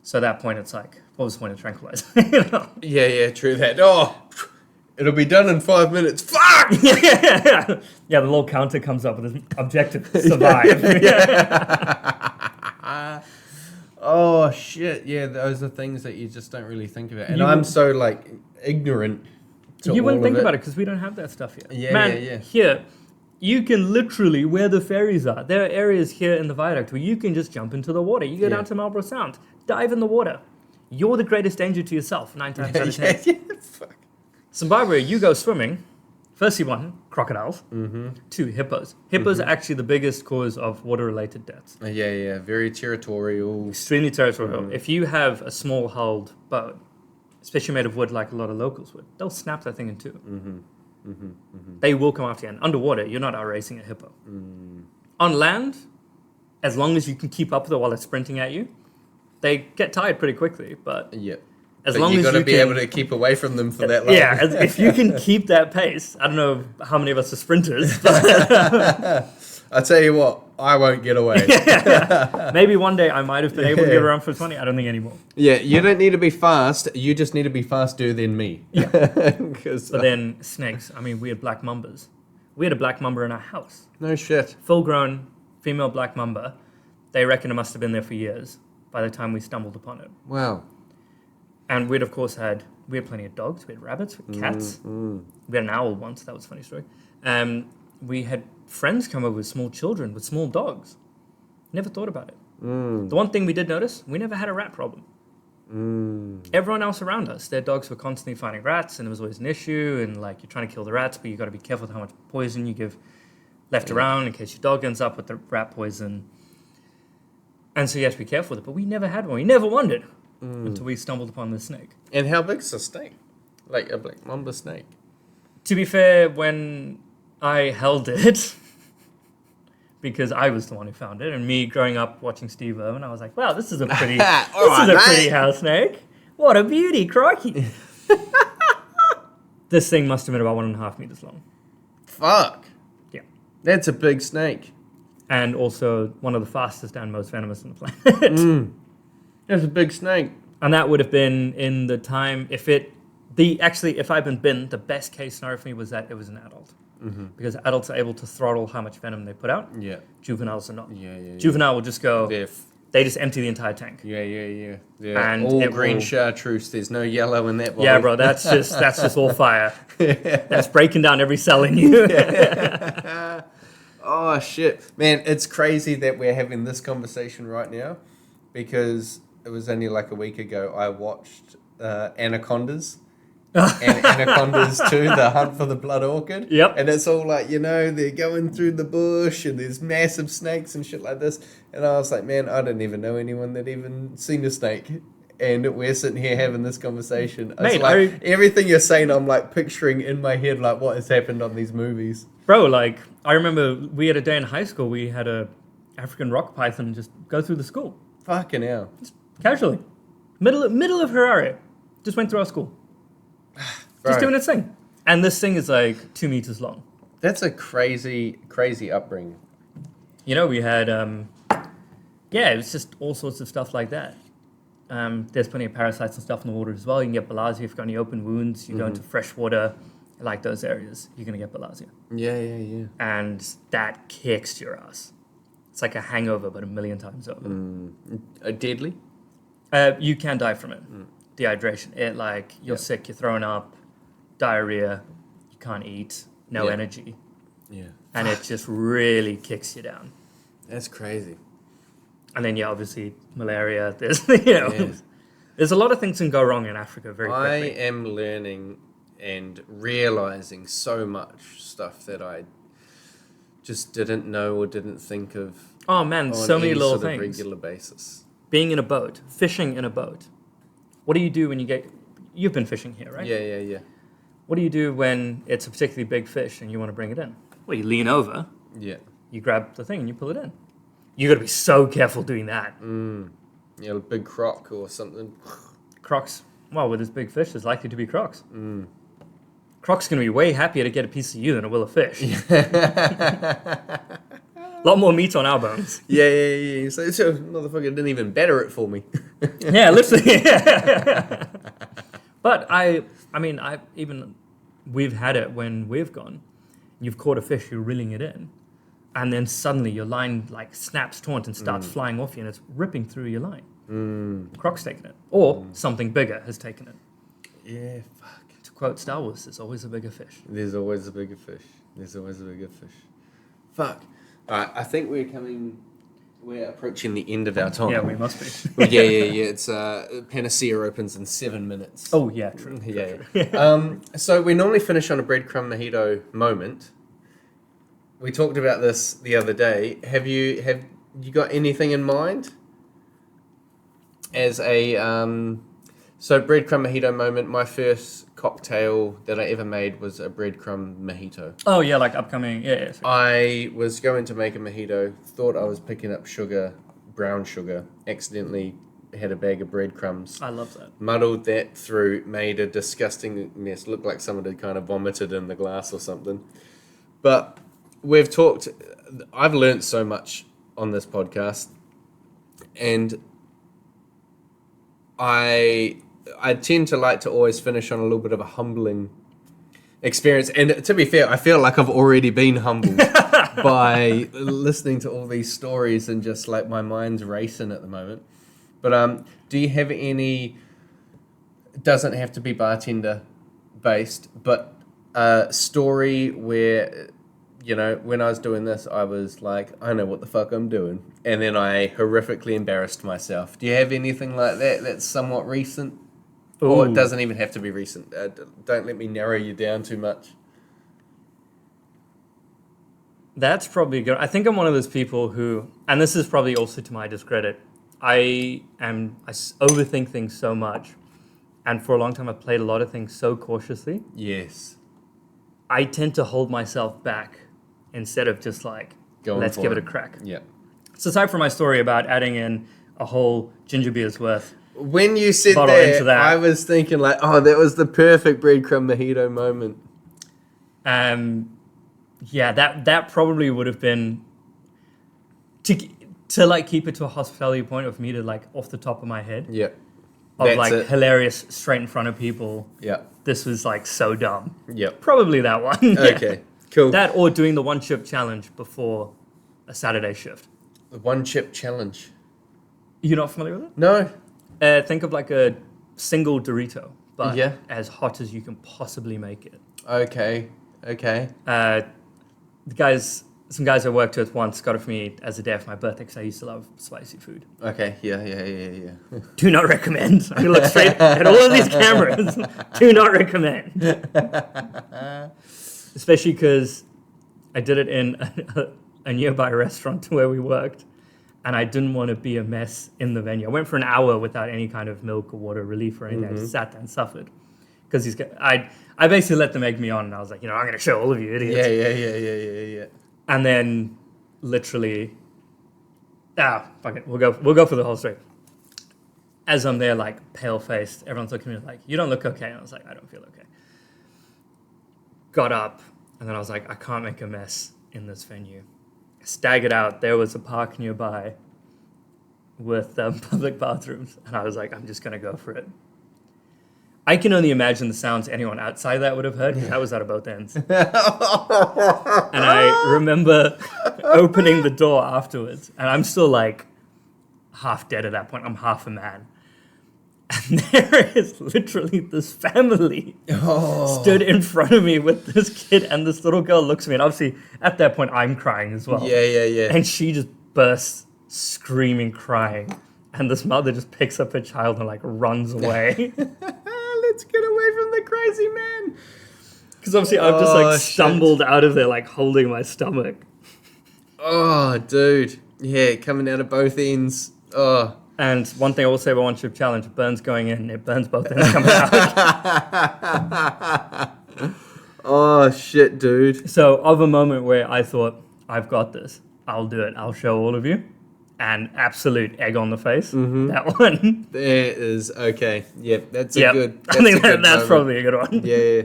So at that point, it's like, what was the point of tranquilizer? Yeah, true that. Oh, it'll be done in 5 minutes. Fuck! Yeah, the little counter comes up with an objective, survive. Oh, shit. Yeah, those are things that you just don't really think about. And I'm so, like, ignorant to You wouldn't all think of about it because we don't have that stuff here. Yeah. Here, you can literally, where the ferries are, there are areas here in the viaduct where you can just jump into the water. You go down to Marlborough Sound, dive in the water. You're the greatest danger to yourself, 9 times out of 10. Yeah, fuck. Zimbabwe, you go swimming. Firstly, 1, crocodiles. 2, hippos. Hippos are actually the biggest cause of water-related deaths. Yeah. Very territorial. Extremely territorial. If you have a small-hulled boat, especially made of wood like a lot of locals would, they'll snap that thing in two. They will come after you. And underwater, you're not outracing a hippo. On land, as long as you can keep up with it while it's sprinting at you, they get tired pretty quickly. But as long as you got to be able to keep away from them for that long. Yeah, if you can keep that pace. I don't know how many of us are sprinters, but I tell you what, I won't get away. Maybe one day I might have been able to get around for 20. I don't think anymore. Yeah, you don't need to be fast. You just need to be faster than me. Yeah. But then snakes. We had black mambas. We had a black mamba in our house. No shit. Full-grown female black mamba. They reckon it must have been there for years by the time we stumbled upon it. Wow. And we had plenty of dogs. We had rabbits, we had cats. We had an owl once. That was a funny story. We had friends come over with small children with small dogs. Never thought about it. The one thing we did notice, we never had a rat problem. Everyone else around us, their dogs were constantly finding rats, and it was always an issue. And like, you're trying to kill the rats, but you got to be careful with how much poison you give left around in case your dog ends up with the rat poison. And so you have to be careful with it. But we never had one. We never wondered until we stumbled upon this snake. And how big's a snake? Like a black mamba snake? To be fair, when I held it, because I was the one who found it, and me growing up watching Steve Irwin, I was like, wow, this is a pretty, pretty house snake. What a beauty, crikey. This thing must have been about 1.5 meters long. Fuck. Yeah. That's a big snake. And also one of the fastest and most venomous on the planet. That's a big snake. And that would have been in the time, if I'd been bitten, the best case scenario for me was that it was an adult. Because adults are able to throttle how much venom they put out. Yeah. Juveniles are not. Juvenile will just go, they just empty the entire tank. Yeah. And all green chartreuse. There's no yellow in that bottle. Yeah, bro, that's just all fire. That's breaking down every cell in you. Oh, shit. Man, it's crazy that we're having this conversation right now because it was only like a week ago I watched Anacondas, and Anacondas 2, The Hunt for the Blood Orchid. Yep. And it's all like, they're going through the bush and there's massive snakes and shit like this. And I was like, man, I didn't even know anyone that even seen a snake. And we're sitting here having this conversation. It's Mate, like, everything you're saying, I'm like picturing in my head, like what has happened on these movies. Bro, like, I remember we had a day in high school, we had a African rock python just go through the school. Fucking hell. Just casually. Middle of Harare. Just went through our school. Bro, Just doing its thing. And this thing is like 2 meters long. that's a crazy, crazy upbringing. We had, it was just all sorts of stuff like that. There's plenty of parasites and stuff in the water as well. You can get bilharzia if you've got any open wounds. You go into fresh water, like those areas, you're going to get bilharzia. Yeah. And that kicks your ass. It's like a hangover, but a million times over. Deadly? You can die from it. Dehydration. You're sick, you're throwing up, diarrhea, you can't eat, no Yeah. energy. Yeah. And it just really kicks you down. That's crazy. And then, obviously, malaria. There's, Yes. there's a lot of things can go wrong in Africa very I quickly. am learning and realizing so much stuff that I just didn't know or didn't think of Oh, man, on so many any little sort of things. regular basis. Being in a boat, fishing in a boat. What do you do when you've been fishing here, right? Yeah. What do you do when it's a particularly big fish and you want to bring it in? Well, you lean over, Yeah. you grab the thing and you pull it in. You got to be so careful doing that. A big croc or something. Crocs, well, with this big fish, there's likely to be crocs. Croc's going to be way happier to get a piece of you than it will a fish. A lot more meat on our bones. Yeah. So motherfucker didn't even batter it for me. Yeah, literally. But we've had it when we've gone. You've caught a fish, you're reeling it in, and then suddenly your line snaps taut and starts flying off you, and it's ripping through your line. Croc's taken it, or something bigger has taken it. Yeah, fuck. To quote Star Wars, there's always a bigger fish. There's always a bigger fish. Fuck. Alright, I think we're approaching the end of our time. Yeah, we must be. Well, yeah. It's Panacea opens in 7 minutes. Oh yeah, true. Yeah. So we normally finish on a breadcrumb mojito moment. We talked about this the other day. Have you got anything in mind? As a so breadcrumb mojito moment. My first cocktail that I ever made was a breadcrumb mojito. Oh yeah, upcoming. Yeah. I was going to make a mojito, thought I was picking up sugar, brown sugar, accidentally had a bag of breadcrumbs. I love that. Muddled that through, made a disgusting mess. Looked like someone had kind of vomited in the glass or something. But I've learned so much on this podcast, and I tend to like to always finish on a little bit of a humbling experience. And to be fair, I feel like I've already been humbled by listening to all these stories and just my mind's racing at the moment. But do you have any, it doesn't have to be bartender based, but a story where, when I was doing this, I was like, I know what the fuck I'm doing. And then I horrifically embarrassed myself. Do you have anything like that that's somewhat recent? Or it doesn't even have to be recent. Don't let me narrow you down too much. That's probably good. I think I'm one of those people who, and this is probably also to my discredit, I overthink things so much. And for a long time, I've played a lot of things so cautiously. Yes. I tend to hold myself back instead of just let's give it a crack. Yeah. So aside from my story about adding in a whole ginger beer's worth, When you said bottle into that. I was thinking that was the perfect breadcrumb mojito moment. yeah, that probably would have been to keep it to a hospitality point of me to off the top of my head. Yeah. Of That's it. hilarious straight in front of people. Yeah. This was so dumb. Yeah. Probably that one. Yeah. Okay. Cool. That or doing the one chip challenge before a Saturday shift. The one chip challenge. You're not familiar with it? No. Think of a single Dorito, but Yeah. as hot as you can possibly make it. Okay. The guys some guys I worked with once got it for me as a day for my birthday because I used to love spicy food. Okay, yeah. Do not recommend. I look straight at all of these cameras. Do not recommend. Especially because I did it in a nearby restaurant to where we worked, and I didn't want to be a mess in the venue. I went for an hour without any kind of milk or water relief or anything. I just sat there and suffered. Because I basically let them egg me on, and I was like, I'm going to show all of you idiots. Yeah. And then literally, fuck it, we'll go for the whole story. As I'm there, like, pale-faced, everyone's looking at me like, you don't look okay. And I was like, I don't feel okay. Got up, and then I was like, I can't make a mess in this venue. Staggered out. There was a park nearby with public bathrooms, and I was like, I'm just going to go for it. I can only imagine the sounds anyone outside that would have heard, because that was out of both ends. And I remember opening the door afterwards, and I'm still like half dead at that point. I'm half a man. And there is literally this family stood in front of me with this kid, and this little girl looks at me, and obviously at that point I'm crying as well. Yeah. And she just bursts screaming, crying, and this mother just picks up her child and like runs away. Let's get away from the crazy man. Because obviously I've just like stumbled out of there like holding my stomach. Oh, dude. Yeah, coming out of both ends. Oh. And one thing I will say about One Chip Challenge, it burns going in, it burns both ends coming out. Oh, shit, dude. So of a moment where I thought, I've got this, I'll do it, I'll show all of you. And absolute egg on the face. That one. There is, okay. Yep, that's a good. I think that's probably a good one. Yeah,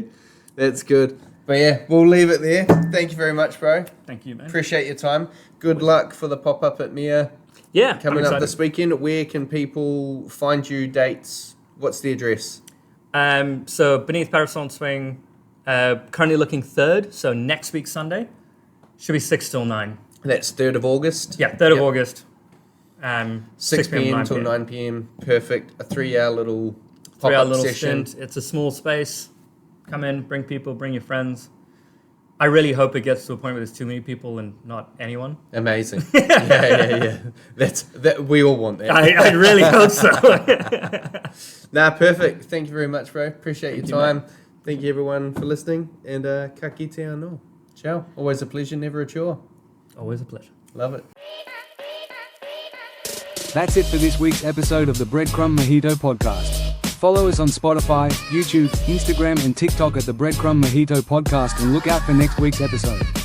that's good. But yeah, we'll leave it there. Thank you very much, bro. Thank you, man. Appreciate your time. Good luck for the pop-up at Mia. Yeah, Coming up this weekend. Where can people find you, dates? What's the address? So beneath Parasol Swing, currently looking 3rd, so next week Sunday. Should be 6 till 9. That's 3rd of August? Yeah, 3rd of August. 6 p.m. till 9 p.m. Perfect. A 3-hour little pop-up session. Stint. It's a small space. Come in, bring people, bring your friends. I really hope it gets to a point where there's too many people and not anyone. Amazing. Yeah. We all want that. I really hope so. Nah, perfect. Thank you very much, bro. Appreciate your time. Thank you, everyone, for listening. And ka kite anō. Ciao. Always a pleasure, never a chore. Always a pleasure. Love it. That's it for this week's episode of the Breadcrumb Mojito podcast. Follow us on Spotify, YouTube, Instagram and TikTok at the Breadcrumb Mojito podcast and look out for next week's episode.